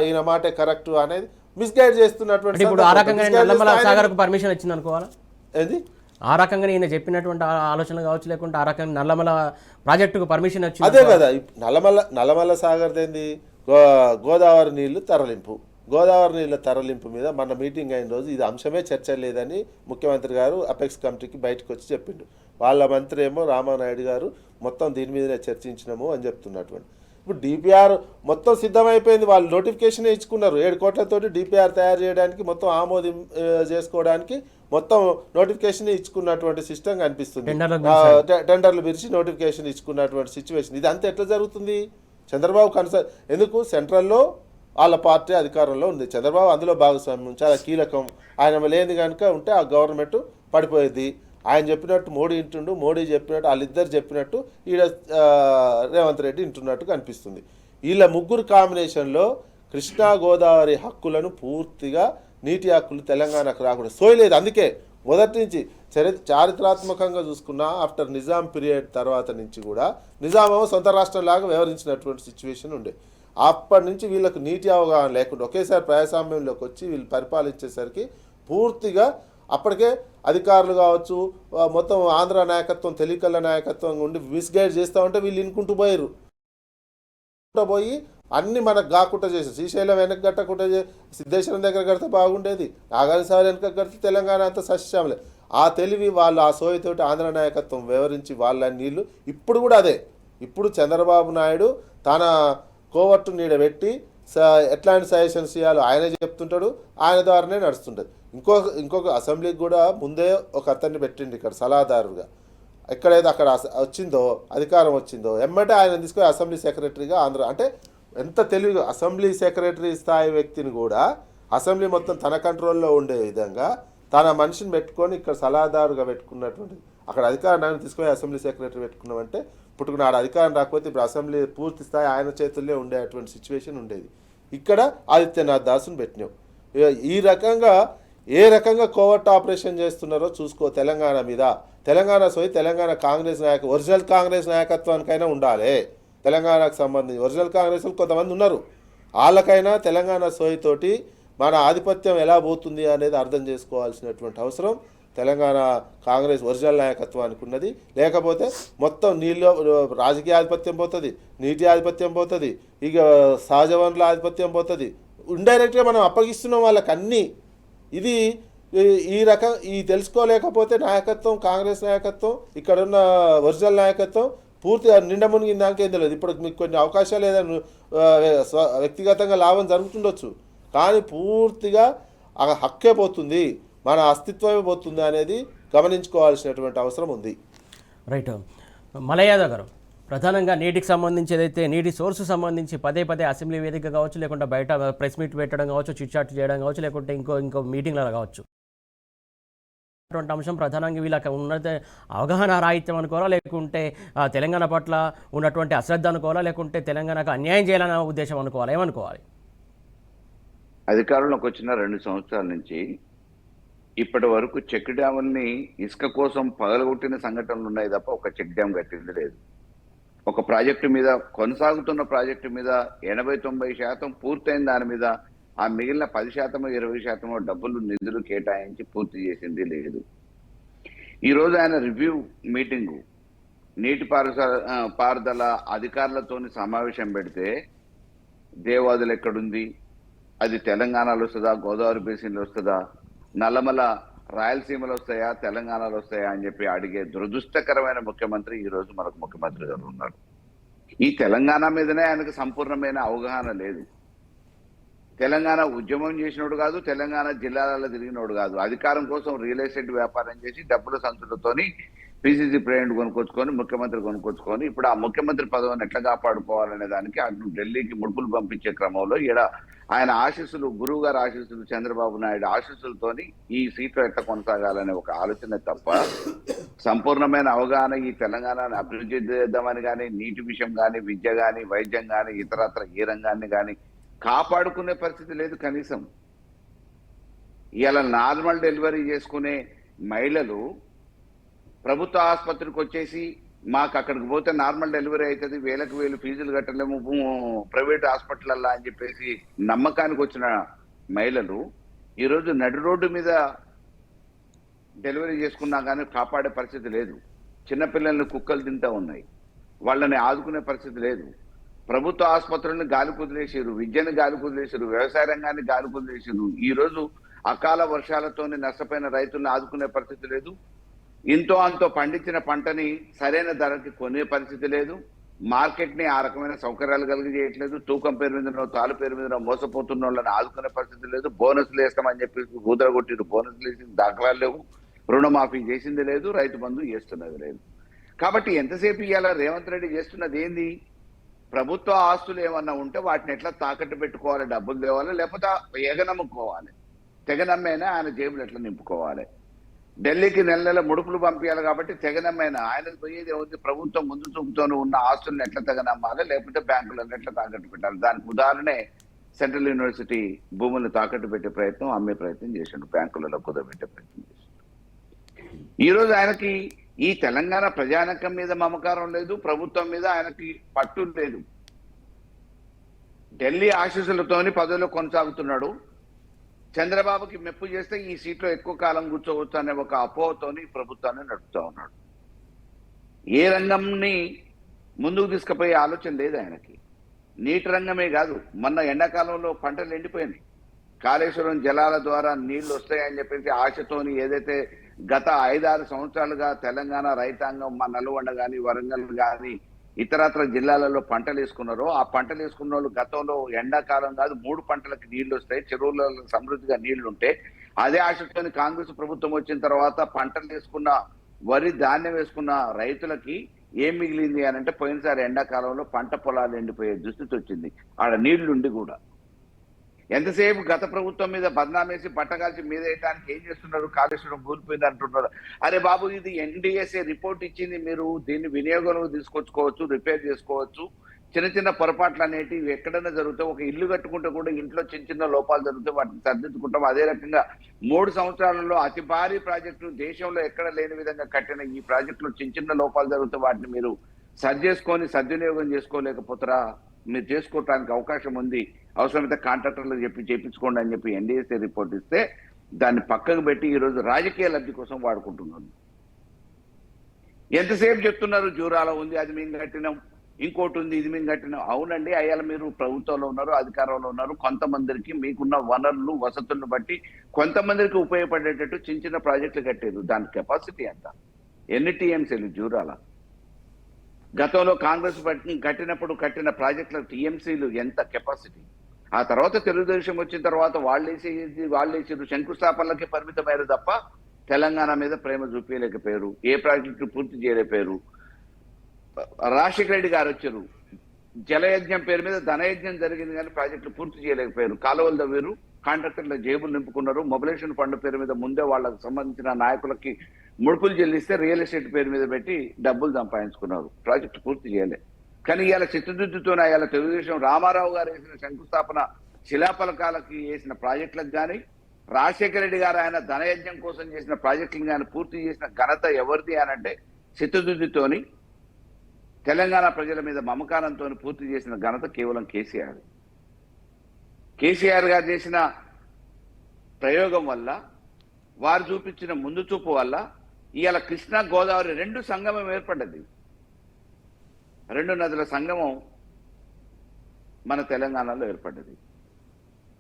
ఈయన మాటే కరెక్ట్ అనేది మిస్గైడ్ చేస్తున్నటువంటి. ఇప్పుడు ఆ రకంగా నల్లమల సాగర్కు పర్మిషన్ వచ్చింది అనుకోవాలా? ఏది ఆ రకంగా ఈయన చెప్పినటువంటి ఆలోచన కావచ్చు, లేకుంటే ఆ రకంగా నల్లమల ప్రాజెక్టుకు పర్మిషన్ వచ్చింది. అదే కదా నల్లమల సాగర్ ఏంది గోదావరి నీళ్లు తరలింపు. గోదావరి నీళ్ళ తరలింపు మీద మన మీటింగ్ అయిన రోజు ఇది అంశమే చర్చ లేదని ముఖ్యమంత్రి గారు అపెక్స్ కమిటీకి బయటకు వచ్చి చెప్పిండు. వాళ్ళ మంత్రి ఏమో రామానాయుడు గారు మొత్తం దీని మీదనే చర్చించినాము అని చెప్తున్నటువంటి. ఇప్పుడు డిపిఆర్ మొత్తం సిద్ధమైపోయింది. వాళ్ళు నోటిఫికేషన్ ఇచ్చుకున్నారు. 7 కోట్లతోటి డిపిఆర్ తయారు చేయడానికి మొత్తం ఆమోదం చేసుకోవడానికి మొత్తం నోటిఫికేషన్ ఇచ్చుకున్నటువంటి సిస్టమ్ కనిపిస్తుంది. టెండర్లు పిలిచి నోటిఫికేషన్ ఇచ్చుకున్నటువంటి సిచ్యువేషన్. ఇది అంతా ఎట్లా జరుగుతుంది? చంద్రబాబు ఎందుకు సెంట్రల్లో వాళ్ళ పార్టీ అధికారంలో ఉంది, చంద్రబాబు అందులో భాగస్వామ్యం చాలా కీలకం. ఆయన లేని కనుక ఉంటే ఆ గవర్నమెంట్ పడిపోయేది. ఆయన చెప్పినట్టు మోడీ వింటుండు, మోడీ చెప్పినట్టు వాళ్ళిద్దరు చెప్పినట్టు ఈడ రేవంత్ రెడ్డి వింటున్నట్టు కనిపిస్తుంది. వీళ్ళ ముగ్గురు కాంబినేషన్లో కృష్ణా గోదావరి హక్కులను పూర్తిగా నీటి హక్కులు తెలంగాణకు రాకూడదు సోయలేదు. అందుకే మొదటి నుంచి చారిత్రాత్మకంగా చూసుకున్నా ఆఫ్టర్ నిజాం పీరియడ్ తర్వాత నుంచి కూడా నిజామేమో సొంత రాష్ట్రంలాగా వ్యవహరించినటువంటి సిచ్యువేషన్ ఉండే. అప్పటి నుంచి వీళ్ళకు నీటి అవగాహన లేకుండా ఒకేసారి ప్రజాస్వామ్యంలోకి వచ్చి వీళ్ళు పరిపాలించేసరికి పూర్తిగా అప్పటికే అధికారులు కావచ్చు మొత్తం ఆంధ్ర నాయకత్వం తెలికల్ల నాయకత్వం ఉండి మిస్గైడ్ చేస్తూ ఉంటే వీళ్ళు ఇనుకుంటూ పోయి అన్నీ మనకు కాకుండా చేసి శ్రీశైలం వెనక కట్టకుండా సిద్ధేశ్వరం దగ్గర కడితే బాగుండేది, నాగార్జున సాగర్ వెనక కడితే తెలంగాణ అంతా సస్యశ్యామలే. ఆ తెలివి వాళ్ళు ఆ సోయతోటి ఆంధ్ర నాయకత్వం వివరించి వాళ్ళ నీళ్ళు ఇప్పుడు కూడా అదే. ఇప్పుడు చంద్రబాబు నాయుడు తన కోవర్టు నీడబెట్టి ఎట్లాంటి సజెషన్స్ ఇవ్వాలో ఆయన చెప్తుంటాడు, ఆయన ద్వారానే నడుస్తుంటుంది. ఇంకొక అసెంబ్లీకి కూడా ముందే ఒక అతన్ని పెట్టిండు ఇక్కడ సలహాదారుగా. ఎక్కడైతే అక్కడ వచ్చిందో అధికారం వచ్చిందో ఎమ్మటే ఆయన తీసుకొని అసెంబ్లీ సెక్రటరీగా ఆంధ్ర అంటే ఎంత తెలివిగా అసెంబ్లీ సెక్రటరీ స్థాయి వ్యక్తిని కూడా అసెంబ్లీ మొత్తం తన కంట్రోల్లో ఉండే విధంగా తన మనిషిని పెట్టుకొని ఇక్కడ సలహాదారుగా పెట్టుకున్నటువంటి అక్కడ అధికారాన్ని తీసుకొని అసెంబ్లీ సెక్రటరీ పెట్టుకున్నామంటే పుట్టుకున్న ఆడ అధికారం రాకపోతే ఇప్పుడు అసెంబ్లీ పూర్తి స్థాయి ఆయన చేతుల్లో ఉండేటువంటి సిచ్యువేషన్ ఉండేది. ఇక్కడ ఆదిత్యనాథ్ దాసుని పెట్టినాం. ఈ రకంగా ఏ రకంగా కోవర్ట్ ఆపరేషన్ చేస్తున్నారో చూసుకో తెలంగాణ మీద. తెలంగాణ సోయి తెలంగాణ కాంగ్రెస్ ఒరిజినల్ కాంగ్రెస్ నాయకత్వానికైనా ఉండాలి. తెలంగాణకు సంబంధించి ఒరిజినల్ కాంగ్రెస్లు కొంతమంది ఉన్నారు, వాళ్ళకైనా తెలంగాణ సోయితోటి మన ఆధిపత్యం ఎలా పోతుంది అనేది అర్థం చేసుకోవాల్సినటువంటి అవసరం తెలంగాణ కాంగ్రెస్ ఒరిజినల్ నాయకత్వానికి ఉన్నది. లేకపోతే మొత్తం నీళ్ళు రాజకీయ ఆధిపత్యం పోతుంది, నీటి ఆధిపత్యం పోతుంది, ఇక సహజ వనరుల ఆధిపత్యం పోతుంది. ఇండైరెక్ట్గా మనం అప్పగిస్తున్నాం వాళ్ళకి అన్నీ. ఇది ఈ తెలుసుకోలేకపోతే నాయకత్వం కాంగ్రెస్ నాయకత్వం ఇక్కడున్న ఒరిజినల్ నాయకత్వం పూర్తిగా నిండా మునిగిన దానికేం తెలియదు. ఇప్పుడు మీకు కొన్ని అవకాశాలు ఏదైనా వ్యక్తిగతంగా లాభం జరుగుతుండొచ్చు, కానీ పూర్తిగా ఆ హక్కే పోతుంది, మన అస్తిత్వమే పోతుంది అనేది గమనించుకోవాల్సినటువంటి అవసరం ఉంది. రైట్. మలయాదవ్ గారు, ప్రధానంగా నీటికి సంబంధించి ఏదైతే నీటి సోర్సు సంబంధించి పదే అసెంబ్లీ వేదిక కావచ్చు, లేకుంటే బయట ప్రెస్ మీట్ పెట్టడం కావచ్చు, చిట్ చాట్ చేయడం కావచ్చు, లేకుంటే ఇంకో మీటింగ్లలో కావచ్చు, అటువంటి అంశం ప్రధానంగా వీళ్ళకి ఉన్నది అవగాహన రాహిత్యం అనుకోవాలా, లేకుంటే తెలంగాణ పట్ల ఉన్నటువంటి అశ్రద్ధ అనుకోవాలా, లేకుంటే తెలంగాణకు అన్యాయం చేయాలన్న ఉద్దేశం అనుకోవాలా, ఏమనుకోవాలి? అధికారంలోకి వచ్చిన 2 సంవత్సరాల నుంచి ఇప్పటి వరకు చెక్ డ్యాముల్ని ఇసుక కోసం పగలగొట్టిన సంఘటనలు ఉన్నాయి తప్ప ఒక చెక్ డ్యామ్ కట్టింది లేదు. ఒక ప్రాజెక్టు మీద, కొనసాగుతున్న ప్రాజెక్టు మీద 80-90% పూర్తయిన దాని మీద ఆ మిగిలిన 10% 20% డబ్బులు నిధులు కేటాయించి పూర్తి చేసింది లేదు. ఈరోజు ఆయన రివ్యూ మీటింగు పారుదల అధికారులతోని సమావేశం పెడితే దేవాదులు ఎక్కడుంది, అది తెలంగాణలో వస్తుందా, గోదావరి బేసిన్లో వస్తుందా, నల్లమల రాయలసీమలో వస్తాయా, తెలంగాణలో వస్తాయా అని చెప్పి అడిగే దురదృష్టకరమైన ముఖ్యమంత్రి ఈ రోజు మనకు ముఖ్యమంత్రి గారు ఉన్నారు. ఈ తెలంగాణ మీదనే ఆయనకు సంపూర్ణమైన అవగాహన లేదు. తెలంగాణ ఉద్యమం చేసినోడు కాదు, తెలంగాణ జిల్లాలలో తిరిగినోడు కాదు. అధికారం కోసం రియల్ ఎస్టేట్ వ్యాపారం చేసి డబ్బుల సంచులతోని పిసిసి ప్రెసిడెంట్ కొనుక్కొచ్చుకొని, ముఖ్యమంత్రి కొనుక్కొచ్చుకొని, ఇప్పుడు ఆ ముఖ్యమంత్రి పదవిని ఎట్లా కాపాడుకోవాలనే దానికి అటు ఢిల్లీకి ముడుపులు పంపించే క్రమంలో ఈడ ఆయన ఆశీస్సులు, గురువు గారి ఆశీస్సులు, చంద్రబాబు నాయుడు ఆశీస్సులతోని ఈ సీట్లు ఎట్లా కొనసాగాలనే ఒక ఆలోచన తప్ప సంపూర్ణమైన అవగాహన ఈ తెలంగాణను అభివృద్ధి చేద్దామని కానీ, నీటి విషయం కానీ, విద్య కానీ, వైద్యం కానీ, ఇతరత్ర ఏ రంగాన్ని కానీ కాపాడుకునే పరిస్థితి లేదు. కనీసం ఇలా నార్మల్ డెలివరీ చేసుకునే మహిళలు ప్రభుత్వ ఆసుపత్రికి వచ్చేసి మాకు అక్కడికి పోతే నార్మల్ డెలివరీ అవుతుంది, వేలకు వేలు ఫీజులు కట్టలేము ప్రైవేట్ హాస్పిటల్లో అని చెప్పేసి నమ్మకానికి వచ్చిన మహిళలు ఈరోజు నడి రోడ్డు మీద డెలివరీ చేసుకున్నా కానీ కాపాడే పరిస్థితి లేదు. చిన్నపిల్లల్ని కుక్కలు తింటూ ఉన్నాయి, వాళ్ళని ఆదుకునే పరిస్థితి లేదు. ప్రభుత్వ ఆసుపత్రులను గాలి కుదిలేసారు, విద్యను గాలి కుదిలేసారు, వ్యవసాయ రంగాన్ని గాలి కుదిలేసారు. ఈ రోజు అకాల వర్షాలతోని నష్టపోయిన రైతులను ఆదుకునే పరిస్థితి లేదు. ఇంతో అంతో పండించిన పంటని సరైన ధరకి కొనే పరిస్థితి లేదు. మార్కెట్ ని ఆ రకమైన సౌకర్యాలు కలిగజేయట్లేదు. తూకం పేరు మీదనో తాలు పేరు మీదనో మోసపోతున్న వాళ్ళని ఆదుకునే పరిస్థితి లేదు. బోనస్లు వేస్తామని చెప్పి ఊదరగొట్టిరు, బోనస్లు వేసిన దాఖలాలు లేవు. రుణమాఫీ చేసింది లేదు, రైతు బంధు చేస్తున్నది లేదు. కాబట్టి ఎంతసేపు ఇవాళ రేవంత్ రెడ్డి చేస్తున్నది ఏంది? ప్రభుత్వ ఆస్తులు ఏమన్నా ఉంటే వాటిని ఎట్లా తాకట్టు పెట్టుకోవాలి, డబ్బులు తేవాలి, లేకపోతే ఎగనమ్ముకోవాలి. తెగనమ్మైనా ఆయన జేబులు ఎట్లా నింపుకోవాలి. ఢిల్లీకి నెల నెల ముడుపులు పంపించాలి కాబట్టి తెగనమ్మైన ఆయనకు పోయేది ఏముంది? ప్రభుత్వం ముందు చూపుతోనే ఉన్న ఆస్తులను ఎట్లా తెగనమ్మాలి, లేకపోతే బ్యాంకులను ఎట్లా తాకట్టు పెట్టాలి. దానికి ఉదాహరణే సెంట్రల్ యూనివర్సిటీ భూములను తాకట్టు పెట్టే ప్రయత్నం, అమ్మే ప్రయత్నం చేసిండు, బ్యాంకులలో కుదబెట్టే ప్రయత్నం చేసిండు. ఈ రోజు ఆయనకి ఈ తెలంగాణ ప్రజానకం మీద మమకారం లేదు, ప్రభుత్వం మీద ఆయనకి పట్టు లేదు. ఢిల్లీ ఆశీస్సులతోని పదవిలో కొనసాగుతున్నాడు. చంద్రబాబుకి మెప్పు చేస్తే ఈ సీట్లో ఎక్కువ కాలం కూర్చోవచ్చు అనే ఒక అపోహతోని ప్రభుత్వాన్ని నడుపుతా ఉన్నాడు. ఏ రంగంని ముందుకు తీసుకుపోయే ఆలోచన లేదు ఆయనకి. నీటి రంగమే కాదు, మొన్న ఎండాకాలంలో పంటలు ఎండిపోయినాయి. కాళేశ్వరం జలాల ద్వారా నీళ్లు వస్తాయని చెప్పేసి ఆశతోని ఏదైతే గత 5-6 సంవత్సరాలుగా తెలంగాణ రైతాంగం మా నల్గొండ కానీ, వరంగల్ కానీ, ఇతరత్ర జిల్లాలలో పంటలు వేసుకున్నారో ఆ పంటలు వేసుకున్న వాళ్ళు గతంలో ఎండాకాలం కాదు 3 పంటలకు నీళ్లు వస్తాయి, చెరువులలో సమృద్ధిగా నీళ్లు ఉంటే అదే ఆశతోని కాంగ్రెస్ ప్రభుత్వం వచ్చిన తర్వాత పంటలు వేసుకున్న వరి ధాన్యం వేసుకున్న రైతులకి ఏం మిగిలింది అని అంటే పోయినసారి ఎండాకాలంలో పంట పొలాలు ఎండిపోయే దుస్థితి వచ్చింది. ఆడ నీళ్లుండి కూడా ఎంతసేపు గత ప్రభుత్వం మీద బదనామేసి పట్టగాల్చి మీద వేయడానికి ఏం చేస్తున్నారు? కాళేశ్వరం కూలిపోయింది అంటున్నారు. అరే బాబు, ఇది ఎన్డీఎస్ఏ రిపోర్ట్ ఇచ్చింది, మీరు దీన్ని వినియోగంలో తీసుకొచ్చుకోవచ్చు, రిపేర్ చేసుకోవచ్చు. చిన్న చిన్న పొరపాట్లు అనేటివి ఎక్కడైనా జరుగుతాయి. ఒక ఇల్లు కట్టుకుంటే కూడా ఇంట్లో చిన్న చిన్న లోపాలు జరుగుతాయి, వాటిని సర్దిద్దుకుంటాం. అదే రకంగా 3 సంవత్సరాలలో అతి భారీ ప్రాజెక్టులు దేశంలో ఎక్కడ లేని విధంగా కట్టిన ఈ ప్రాజెక్టులో చిన్న చిన్న లోపాలు జరుగుతాయి, వాటిని మీరు సరి చేసుకొని సద్వినియోగం చేసుకోలేకపోతారా? మీరు చేసుకోవటానికి అవకాశం ఉంది, అవసరమైతే కాంట్రాక్టర్లకు చెప్పి చేయించుకోండి అని చెప్పి ఎన్డీఎస్ఏ రిపోర్ట్ ఇస్తే దాన్ని పక్కకు పెట్టి ఈరోజు రాజకీయ లబ్ధి కోసం వాడుకుంటున్నారు. ఎంతసేపు చెప్తున్నారు జూరాల ఉంది, అది మేము కట్టినాం, ఇంకోటి ఉంది, ఇది మేము కట్టినాం. అవునండి, అయ్యాల మీరు ప్రభుత్వంలో ఉన్నారు, అధికారంలో ఉన్నారు. కొంతమందికి మీకున్న వనరులు వసతులను బట్టి కొంతమందికి ఉపయోగపడేటట్టు చిన్న చిన్న ప్రాజెక్టులు కట్టారు. దాని కెపాసిటీ ఎంత? ఎన్ని టీఎంసీలు జూరాల? గతంలో కాంగ్రెస్ కట్టినప్పుడు కట్టిన ప్రాజెక్టుల టీఎంసీలు ఎంత కెపాసిటీ? ఆ తర్వాత తెలుగుదేశం వచ్చిన తర్వాత వాళ్ళేసి శంకుస్థాపనలకే పరిమితమయ్యారు తప్ప తెలంగాణ మీద ప్రేమ చూపించలేకపోయారు, ఏ ప్రాజెక్టు పూర్తి చేయలేకపోయారు. రాజశేఖర రెడ్డి గారు వచ్చారు, జలయజ్ఞం పేరు మీద ధనయజ్ఞం జరిగింది కానీ ప్రాజెక్టులు పూర్తి చేయలేకపోయారు. కాలువలు తవ్వారు, కాంట్రాక్టర్ల జేబులు నింపుకున్నారు. మొబిలైజేషన్ ఫండ్ పేరు మీద ముందే వాళ్ళకి సంబంధించిన నాయకులకి ముడుపులు చెల్లిస్తే రియల్ ఎస్టేట్ పేరు మీద పెట్టి డబ్బులు సంపాదించుకున్నారు. ప్రాజెక్టు పూర్తి చేయలేదు. కానీ ఇవాళ చిత్తశుద్ధితోనే ఇవాళ తెలుగుదేశం రామారావు గారు వేసిన శంకుస్థాపన శిలాఫలకాలకి వేసిన ప్రాజెక్టులకు కానీ, రాజశేఖర రెడ్డి గారు ఆయన ధనయజ్ఞం కోసం చేసిన ప్రాజెక్టులను కానీ పూర్తి చేసిన ఘనత ఎవరిది అనంటే చిత్తశుద్ధితోని తెలంగాణ ప్రజల మీద మమకారంతో పూర్తి చేసిన ఘనత కేవలం కేసీఆర్. కేసీఆర్ గారు చేసిన ప్రయోగం వల్ల, వారు చూపించిన ముందు చూపు వల్ల ఇవాళ కృష్ణా గోదావరి రెండు సంగమం ఏర్పడ్డది. రెండు నదుల సంగమం మన తెలంగాణలో ఏర్పడ్డది.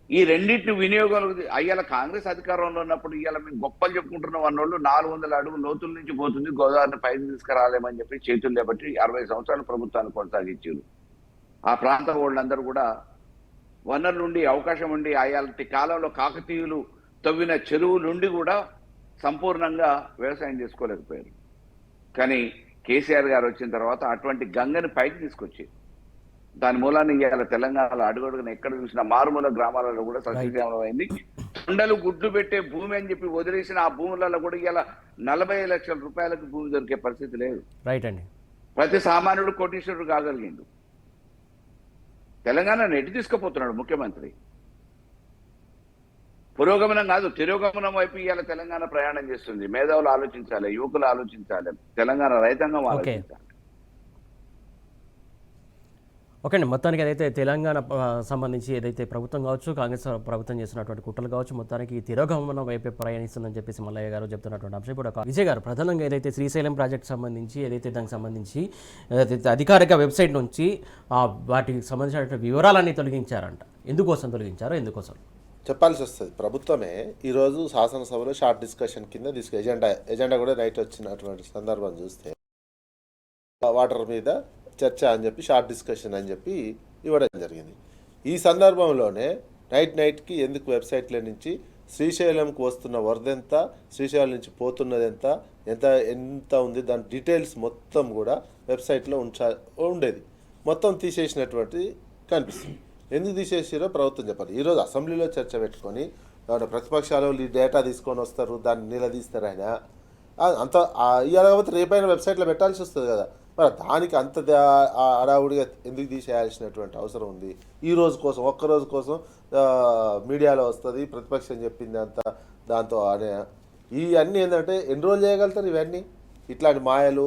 ఈ రెండింటిని వినియోగం అయ్యాల కాంగ్రెస్ అధికారంలో ఉన్నప్పుడు ఇవాళ మేము గొప్పలు చెప్పుకుంటున్న వాళ్ళోళ్ళు 400 అడుగుల లోతుల నుంచి పోతుంది, గోదావరిని పైకి తీసుకురాలేమని చెప్పి చేతులు లేబట్టి 60 సంవత్సరాల ప్రభుత్వాన్ని కొనసాగించారు. ఆ ప్రాంత వాళ్ళందరూ కూడా వనరులు ఉండి, అవకాశం ఉండి, అయాలటి కాలంలో కాకతీయులు తవ్విన చెరువు నుండి కూడా సంపూర్ణంగా వ్యవసాయం చేసుకోలేకపోయారు. కానీ కేసీఆర్ గారు వచ్చిన తర్వాత అటువంటి గంగని పైకి తీసుకొచ్చి దాని మూలాన్ని ఇవాళ తెలంగాణలో అడుగడుగున ఎక్కడ చూసినా మారుమూల గ్రామాలలో కూడా సస్యశ్యామలం అయింది. కొండలు గుడ్లు పెట్టే భూమి అని చెప్పి వదిలేసిన ఆ భూములలో కూడా ఇవాళ 40 లక్షల రూపాయలకు భూమి దొరికే పరిస్థితి లేదు. రైట్ అండి. ప్రతి సామాన్యుడు కోటీశ్వరుడు కాగలిగిండు. తెలంగాణ నెట్టి తీసుకుపోతున్నాడు ముఖ్యమంత్రి. పురోగమనం కాదు, తిరోగమనం వైపు ఇవాళ తెలంగాణ ప్రయాణం చేస్తుంది. మేధావులు ఆలోచించాలి, యువకులు ఆలోచించాలి, తెలంగాణ రైతాంగం ఆలోచించాలి. ఓకే అండి, మొత్తానికి ఏదైతే తెలంగాణ సంబంధించి ఏదైతే ప్రభుత్వం కావచ్చు, కాంగ్రెస్ ప్రభుత్వం చేస్తున్నటువంటి కుట్రలు కావచ్చు, మొత్తానికి తిరోగమనం వైపే ప్రయాణిస్తుందని చెప్పేసి మల్లయ్య గారు చెప్తున్నటువంటి అంశం కూడా విజయ్ గారు ప్రధానంగా ఏదైతే శ్రీశైలం ప్రాజెక్ట్ సంబంధించి ఏదైతే దానికి సంబంధించి అధికారిక వెబ్సైట్ నుంచి వాటికి సంబంధించినటువంటి వివరాలన్నీ తొలగించారంట. ఎందుకోసం తొలగించారో, ఎందుకోసం చెప్పాల్సి వస్తుంది. ప్రభుత్వమే ఈరోజు శాసనసభలో షార్ట్ డిస్కషన్ కింద ఎజెండా కూడా నైట్ వచ్చినటువంటి సందర్భం చూస్తే వాటర్ మీద చర్చ అని చెప్పి షార్ట్ డిస్కషన్ అని చెప్పి ఇవ్వడం జరిగింది. ఈ సందర్భంలోనే నైట్కి ఎందుకు వెబ్సైట్ల నుంచి శ్రీశైలంకు వస్తున్న వరద ఎంత, శ్రీశైలం నుంచి పోతున్నది ఎంత ఉంది, దాని డీటెయిల్స్ మొత్తం కూడా వెబ్సైట్లో ఉండేది. మొత్తం తీసేసినటువంటి కనిపిస్తుంది. ఎందుకు తీసేసారో ప్రభుత్వం చెప్పాలి. ఈరోజు అసెంబ్లీలో చర్చ పెట్టుకొని ప్రతిపక్షాలు ఈ డేటా తీసుకొని వస్తారు, దాన్ని నిలదీస్తారు. ఆయన అంత ఇవాళ కాబట్టి రేపైన వెబ్సైట్లో పెట్టాల్సి వస్తుంది కదా. మరి దానికి అంత అడావుడిగా ఎందుకు తీసేయాల్సినటువంటి అవసరం ఉంది? ఈ రోజు కోసం, ఒక్కరోజు కోసం మీడియాలో వస్తుంది, ప్రతిపక్షం చెప్పింది అంతా దాంతో అనే ఇవన్నీ ఏంటంటే ఎన్ని రోజులు చేయగలుగుతారు ఇవన్నీ? ఇట్లాంటి మాయలు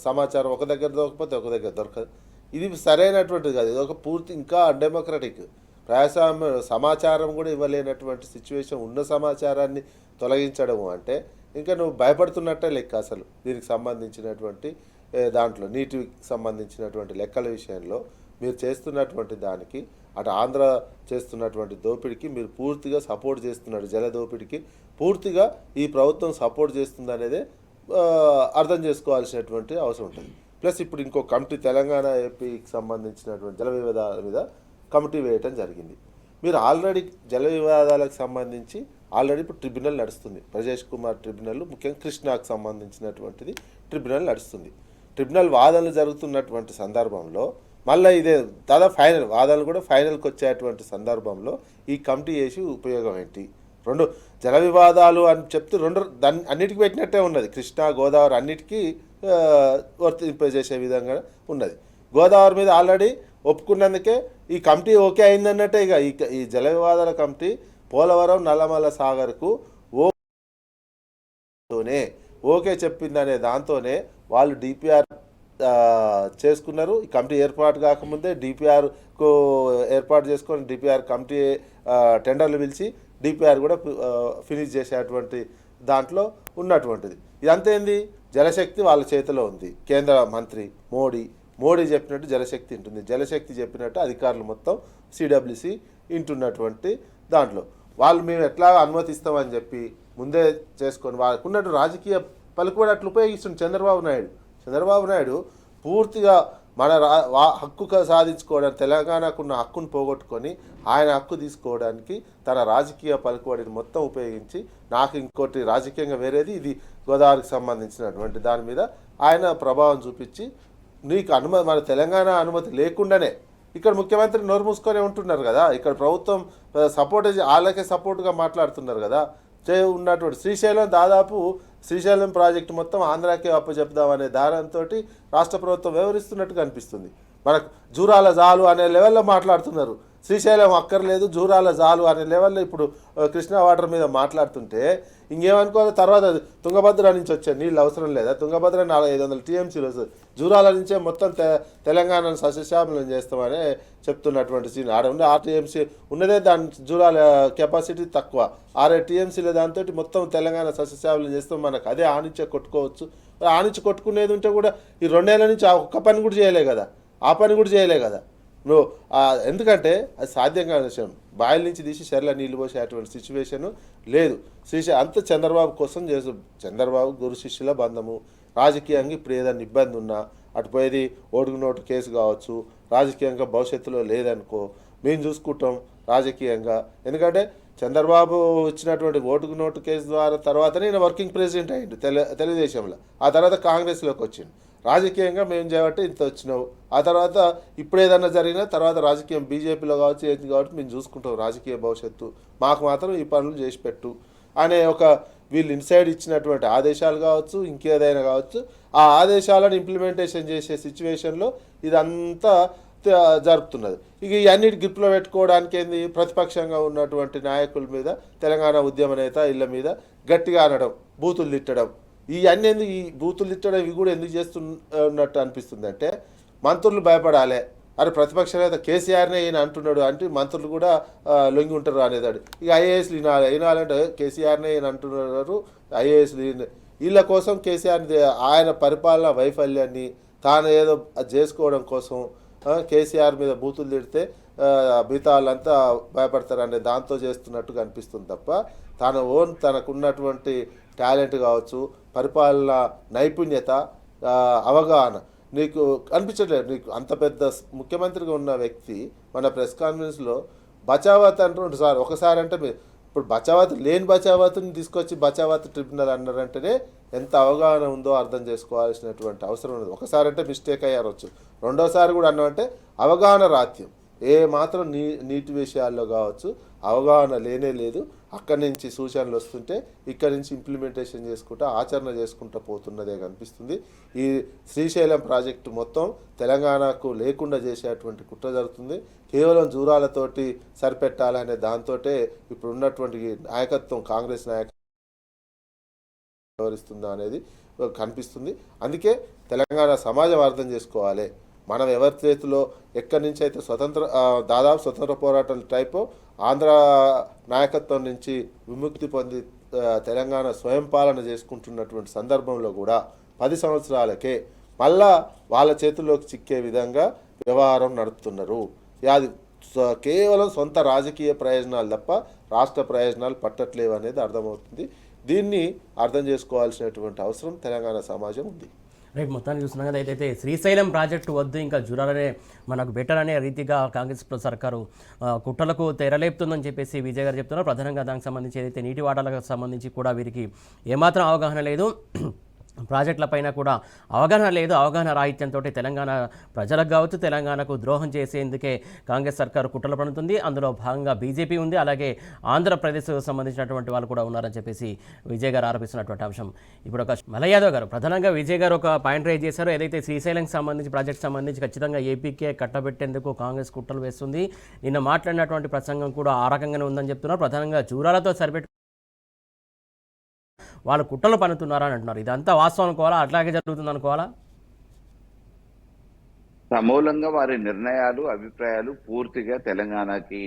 సమాచారం ఒక దగ్గర దొరకకపోతే ఒక దగ్గర దొరకదు. ఇది సరైనటువంటిది కాదు. ఇది ఒక పూర్తి ఇంకా అన్డెమోక్రటిక్ ప్రజాస్వామ్య సమాచారం కూడా ఇవ్వలేనటువంటి సిచ్యువేషన్. ఉన్న సమాచారాన్ని తొలగించడము అంటే ఇంకా నువ్వు భయపడుతున్నట్టే లెక్క. అసలు దీనికి సంబంధించినటువంటి దాంట్లో నీటికి సంబంధించినటువంటి లెక్కల విషయంలో మీరు చేస్తున్నటువంటి దానికి, అటు ఆంధ్ర చేస్తున్నటువంటి దోపిడికి మీరు పూర్తిగా సపోర్ట్ చేస్తున్నాడు. జల దోపిడికి పూర్తిగా ఈ ప్రభుత్వం సపోర్ట్ చేస్తుంది అనేదే అర్థం చేసుకోవాల్సినటువంటి అవసరం ఉంటుంది. ప్లస్ ఇప్పుడు ఇంకో కమిటీ, తెలంగాణ ఏపీకి సంబంధించినటువంటి జల వివాదాల మీద కమిటీ వేయటం జరిగింది. మీరు ఆల్రెడీ జల వివాదాలకు సంబంధించి ఇప్పుడు ట్రిబ్యునల్ నడుస్తుంది. బ్రజేష్ కుమార్ ట్రిబ్యునల్, ముఖ్యంగా కృష్ణాకు సంబంధించినటువంటిది ట్రిబ్యునల్ నడుస్తుంది. ట్రిబ్యునల్ వాదనలు జరుగుతున్నటువంటి సందర్భంలో మళ్ళీ ఇదే దాదాపు ఫైనల్ వాదనలు కూడా ఫైనల్కి వచ్చేటువంటి సందర్భంలో ఈ కమిటీ వేసి ఉపయోగం ఏంటి? రెండు జల వివాదాలు అని చెప్తే దాన్ని అన్నిటికీ పెట్టినట్టే ఉన్నది. కృష్ణా, గోదావరి అన్నిటికీ వర్తింపజేసే విధంగా ఉన్నది. గోదావరి మీద ఆల్రెడీ ఒప్పుకున్నందుకే ఈ కమిటీ ఓకే అయిందన్నట్టే. ఇక ఈ జల వివాదాల కమిటీ పోలవరం, నల్లమల్ల సాగర్కు ఓకే చెప్పిందనే దాంతోనే వాళ్ళు డిపిఆర్ చేసుకున్నారు. ఈ కమిటీ ఏర్పాటు కాకముందే డిపిఆర్కు ఏర్పాటు చేసుకొని డిపిఆర్ కమిటీ టెండర్లు పిలిచి డిపిఆర్ కూడా ఫినిష్ చేసేటువంటి దాంట్లో ఉన్నటువంటిది. ఇదంతా ఏంది? జలశక్తి వాళ్ళ చేతిలో ఉంది. కేంద్ర మంత్రి మోడీ చెప్పినట్టు జలశక్తి ఉంటుంది, జలశక్తి చెప్పినట్టు అధికారులు మొత్తం సిడబ్ల్యూసి ఇంటున్నటువంటి దాంట్లో వాళ్ళు మేము ఎట్లా అనుమతిస్తామని చెప్పి ముందే చేసుకొని వాళ్ళకు ఉన్నట్టు రాజకీయ పలుకుబడి అట్లా ఉపయోగిస్తుంది చంద్రబాబు నాయుడు పూర్తిగా మన హక్కు సాధించుకోవడానికి, తెలంగాణకున్న హక్కును పోగొట్టుకొని ఆయన హక్కు తీసుకోవడానికి తన రాజకీయ పలుకుబడిని మొత్తం ఉపయోగించి నాకు ఇంకోటి రాజకీయంగా వేరేది, ఇది గోదావరికి సంబంధించినటువంటి దాని మీద ఆయన ప్రభావం చూపించి నీకు మన తెలంగాణ అనుమతి లేకుండానే ఇక్కడ ముఖ్యమంత్రి నోరు మూసుకొని ఉంటున్నారు కదా, ఇక్కడ ప్రభుత్వం సపోర్ట్ వాళ్ళకే సపోర్ట్గా మాట్లాడుతున్నారు కదా. ఉన్నటువంటి శ్రీశైలం దాదాపు శ్రీశైలం ప్రాజెక్టు మొత్తం ఆంధ్రాకే అప్పచెప్దామనే దారంతో రాష్ట్ర ప్రభుత్వం వ్యవహరిస్తున్నట్టుగా అనిపిస్తుంది. మనకు జూరాల జాలు అనే లెవెల్లో మాట్లాడుతున్నారు, శ్రీశైలం అక్కర్లేదు జూరాల జాలు అనే లెవెల్లో ఇప్పుడు కృష్ణా వాటర్ మీద మాట్లాడుతుంటే ఇంకేమనుకోవాలి. తర్వాత తుంగభద్ర నుంచి వచ్చే నీళ్ళు అవసరం లేదా? తుంగభద్ర 500 టీఎంసీలు వస్తుంది, జూరాల నుంచే మొత్తం తెలంగాణను సస్యశ్యామలం చేస్తామని చెప్తున్నటువంటి సీన్. ఆడ ఉండే 6 టీఎంసీ ఉన్నదే, దాని జూరాల కెపాసిటీ తక్కువ, 6 టీఎంసీల దాంతో మొత్తం తెలంగాణ సస్యశ్యామలం చేస్తాం. మనకు అదే ఆనిచ్చే కొట్టుకోవచ్చు. ఆనిచ్చి కొట్టుకునేది ఉంటే కూడా ఈ 2 ఏళ్ల నుంచి ఒక్క పని కూడా చేయలే కదా, ఆ పని కూడా చేయలే కదా నువ్వు. ఎందుకంటే అది సాధ్యం కాని విషయం. బాయిల నుంచి తీసి చెర్ల నీళ్ళు పోసే అటువంటి సిచ్యువేషను లేదు. అంత చంద్రబాబు కోసం చేసు. చంద్రబాబు గురు శిష్యుల బంధము. రాజకీయంగా ఇప్పుడు ఏదైనా ఇబ్బంది ఉన్నా అటు పోయేది ఓటుకు నోటు కేసు కావచ్చు, రాజకీయంగా భవిష్యత్తులో లేదనుకో మేము చూసుకుంటాం రాజకీయంగా. ఎందుకంటే చంద్రబాబు ఇచ్చినటువంటి ఓటుకు నోటు కేసు ద్వారా తర్వాతనే ఈయన వర్కింగ్ ప్రెసిడెంట్ అయ్యిండు తెలుగుదేశంలో. ఆ తర్వాత కాంగ్రెస్లోకి వచ్చిండు. రాజకీయంగా మేము చేయబట్టి ఇంత వచ్చినావు. ఆ తర్వాత ఇప్పుడు ఏదన్నా జరిగినా తర్వాత రాజకీయం బీజేపీలో కావచ్చు ఏది కాబట్టి మేము చూసుకుంటాం రాజకీయ భవిష్యత్తు, మాకు మాత్రం ఈ పనులు చేసి పెట్టు అనే ఒక వీళ్ళు ఇన్సైడ్ ఇచ్చినటువంటి ఆదేశాలు కావచ్చు, ఇంకేదైనా కావచ్చు, ఆ ఆదేశాలను ఇంప్లిమెంటేషన్ చేసే సిచ్యువేషన్లో ఇదంతా జరుపుతున్నది. ఇక ఇవన్నిటి గ్రిప్లో పెట్టుకోవడానికి ఏంది, ప్రతిపక్షంగా ఉన్నటువంటి నాయకుల మీద, తెలంగాణ ఉద్యమ నేత ఇళ్ళ మీద గట్టిగా అనడం, బూతులు తిట్టడం, ఇవన్నీ ఎందుకు, ఈ బూతులు తిట్టడం ఇవి కూడా ఎందుకు చేస్తున్నట్టు అనిపిస్తుంది అంటే మంత్రులు భయపడాలి. అరే ప్రతిపక్ష నేత కేసీఆర్నే ఈయన అంటున్నాడు అంటే మంత్రులు కూడా లొంగి ఉంటారు అనేదాడు. ఇక ఐఏఎస్లు వినాలంటే కేసీఆర్నే ఈయన అంటున్నారు, ఐఏఎస్లు వీళ్ళ కోసం కేసీఆర్ ఆయన పరిపాలన వైఫల్యాన్ని తాను ఏదో చేసుకోవడం కోసం కేసీఆర్ మీద బూతులు తిడితే మిగతా వాళ్ళంతా భయపడతారనే దాంతో చేస్తున్నట్టుగా అనిపిస్తుంది తప్ప తనకున్నటువంటి టాలెంట్ కావచ్చు, పరిపాలన నైపుణ్యత, అవగాహన నీకు అనిపించట్లేదు. నీకు అంత పెద్ద ముఖ్యమంత్రిగా ఉన్న వ్యక్తి మన ప్రెస్ కాన్ఫరెన్స్లో బచావత్ అంటుంటారు సార్. ఒకసారి అంటే ఇప్పుడు బచావత్ లేని బచావత్ని తీసుకొచ్చి బచావత్ ట్రిబ్యునల్ అన్నారంటేనే ఎంత అవగాహన ఉందో అర్థం చేసుకోవాల్సినటువంటి అవసరం ఉన్నది. ఒకసారి అంటే మిస్టేక్ అయ్యారొచ్చు, రెండోసారి కూడా అన్నామంటే అవగాహన రాత్యం. ఏ మాత్రం నీటి విషయాల్లో కావచ్చు అవగాహన లేనే లేదు. అక్కడి నుంచి సూచనలు వస్తుంటే ఇక్కడి నుంచి ఇంప్లిమెంటేషన్ చేసుకుంటూ ఆచరణ చేసుకుంటూ పోతున్నదే కనిపిస్తుంది. ఈ శ్రీశైలం ప్రాజెక్టు మొత్తం తెలంగాణకు లేకుండా చేసేటువంటి కుట్ర జరుగుతుంది. కేవలం జూరాలతోటి సరిపెట్టాలనే దాంతో ఇప్పుడు ఉన్నటువంటి నాయకత్వం, కాంగ్రెస్ నాయకత్వం వ్యవహరిస్తుందా అనేది కనిపిస్తుంది. అందుకే తెలంగాణ సమాజం అర్థం చేసుకోవాలి, మనం ఎవరి చేతిలో ఎక్కడి నుంచి అయితే దాదాపు స్వతంత్ర పోరాటాల టైపు ఆంధ్ర నాయకత్వం నుంచి విముక్తి పొంది తెలంగాణ స్వయం పాలన చేసుకుంటున్నటువంటి సందర్భంలో కూడా 10 సంవత్సరాలకే మళ్ళా వాళ్ళ చేతుల్లోకి చిక్కే విధంగా వ్యవహారం నడుపుతున్నారు. అది కేవలం సొంత రాజకీయ ప్రయోజనాలు తప్ప రాష్ట్ర ప్రయోజనాలు పట్టట్లేవు అనేది అర్థమవుతుంది. దీన్ని అర్థం చేసుకోవాల్సినటువంటి అవసరం తెలంగాణ సమాజం ఉంది. రైట్, మొత్తాన్ని చూస్తున్నాం కదా. అయితే శ్రీశైలం ప్రాజెక్టు వద్దు, ఇంకా జూరాలనే మనకు బెటర్ అనే రీతిగా కాంగ్రెస్ సర్కారు కుట్రలకు తెరలేపుతుందని చెప్పేసి విజయ్ గారు చెప్తున్నారు. ప్రధానంగా దానికి సంబంధించి ఏదైతే నీటి వాటాలకు సంబంధించి కూడా వీరికి ఏమాత్రం అవగాహన లేదు, ప్రాజెక్టులపైన కూడా అవగాహన లేదు. అవగాహన రాహిత్యంతో తెలంగాణ ప్రజలకు కావచ్చు, తెలంగాణకు ద్రోహం చేసేందుకే కాంగ్రెస్ సర్కారు కుట్రలు పడుతుంది. అందులో భాగంగా బీజేపీ ఉంది, అలాగే ఆంధ్రప్రదేశ్కు సంబంధించినటువంటి వాళ్ళు కూడా ఉన్నారని చెప్పేసి విజయ్ గారు ఆరోపిస్తున్నటువంటి అంశం. ఇప్పుడు ఒక మల్లయ్య యాదవ్ గారు, ప్రధానంగా విజయ్ గారు ఒక పాయింట్ రైజ్ చేశారు. ఏదైతే శ్రీశైలంకి సంబంధించి ప్రాజెక్ట్ సంబంధించి ఖచ్చితంగా ఏపీకే కట్టబెట్టేందుకు కాంగ్రెస్ కుట్రలు వేస్తుంది. నిన్న మాట్లాడినటువంటి ప్రసంగం కూడా ఆ రకంగానే ఉందని చెప్తున్నారు. ప్రధానంగా జూరాలతో సరిపెట్టు వాళ్ళు కుట్రలు పన్నుతున్నారని అంటున్నారు. ఇదంతా వాస్తవం అనుకోవాలా, అట్లాగే జరుగుతుంది అనుకోవాలా? సమూలంగా వారి నిర్ణయాలు, అభిప్రాయాలు పూర్తిగా తెలంగాణకి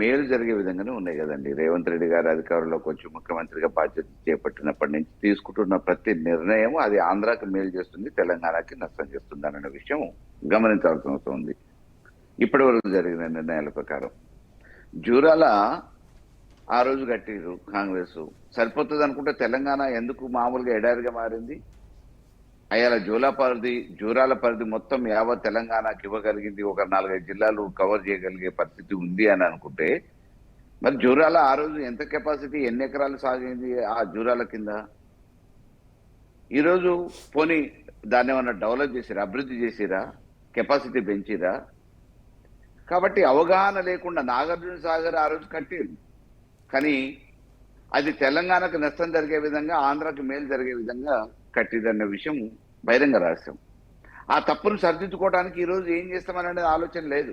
మేలు జరిగే విధంగానే ఉన్నాయి కదండి. రేవంత్ రెడ్డి గారు అధికారంలోకి వచ్చి ముఖ్యమంత్రిగా బాధ్యత చేపట్టినప్పటి నుంచి తీసుకుంటున్న ప్రతి నిర్ణయం అది ఆంధ్రాకి మేలు చేస్తుంది, తెలంగాణకి నష్టం చేస్తుంది అనే విషయం గమనించాల్సిన అవసరం ఉంది. ఇప్పటి వరకు జరిగిన నిర్ణయాల ప్రకారం జూరాల ఆ రోజు కట్టిరు కాంగ్రెస్, సరిపోతుంది అనుకుంటే తెలంగాణ ఎందుకు మామూలుగా ఎడారిగా మారింది? అయ్యాల జూరాల పరిధి మొత్తం యావత్ తెలంగాణకి ఇవ్వగలిగింది, ఒక 4-5 జిల్లాలు కవర్ చేయగలిగే పరిస్థితి ఉంది అని అనుకుంటే మరి జూరాల ఆ రోజు ఎంత కెపాసిటీ, ఎన్ని ఎకరాలు సాగింది ఆ జూరాల కింద? ఈరోజు పోనీ దాన్ని ఏమన్నా డెవలప్ చేసిరా, అభివృద్ధి చేసిరా, కెపాసిటీ పెంచిరా? కాబట్టి అవగాహన లేకుండా నాగార్జున సాగర్ ఆ రోజు కట్టారు, కానీ అది తెలంగాణకు నష్టం జరిగే విధంగా, ఆంధ్రాకి మేలు జరిగే విధంగా కట్టిదన్న విషయం బహిరంగ రహస్యం. ఆ తప్పును సరిదిద్దుకోవడానికి ఈరోజు ఏం చేస్తామనే ఆలోచన లేదు.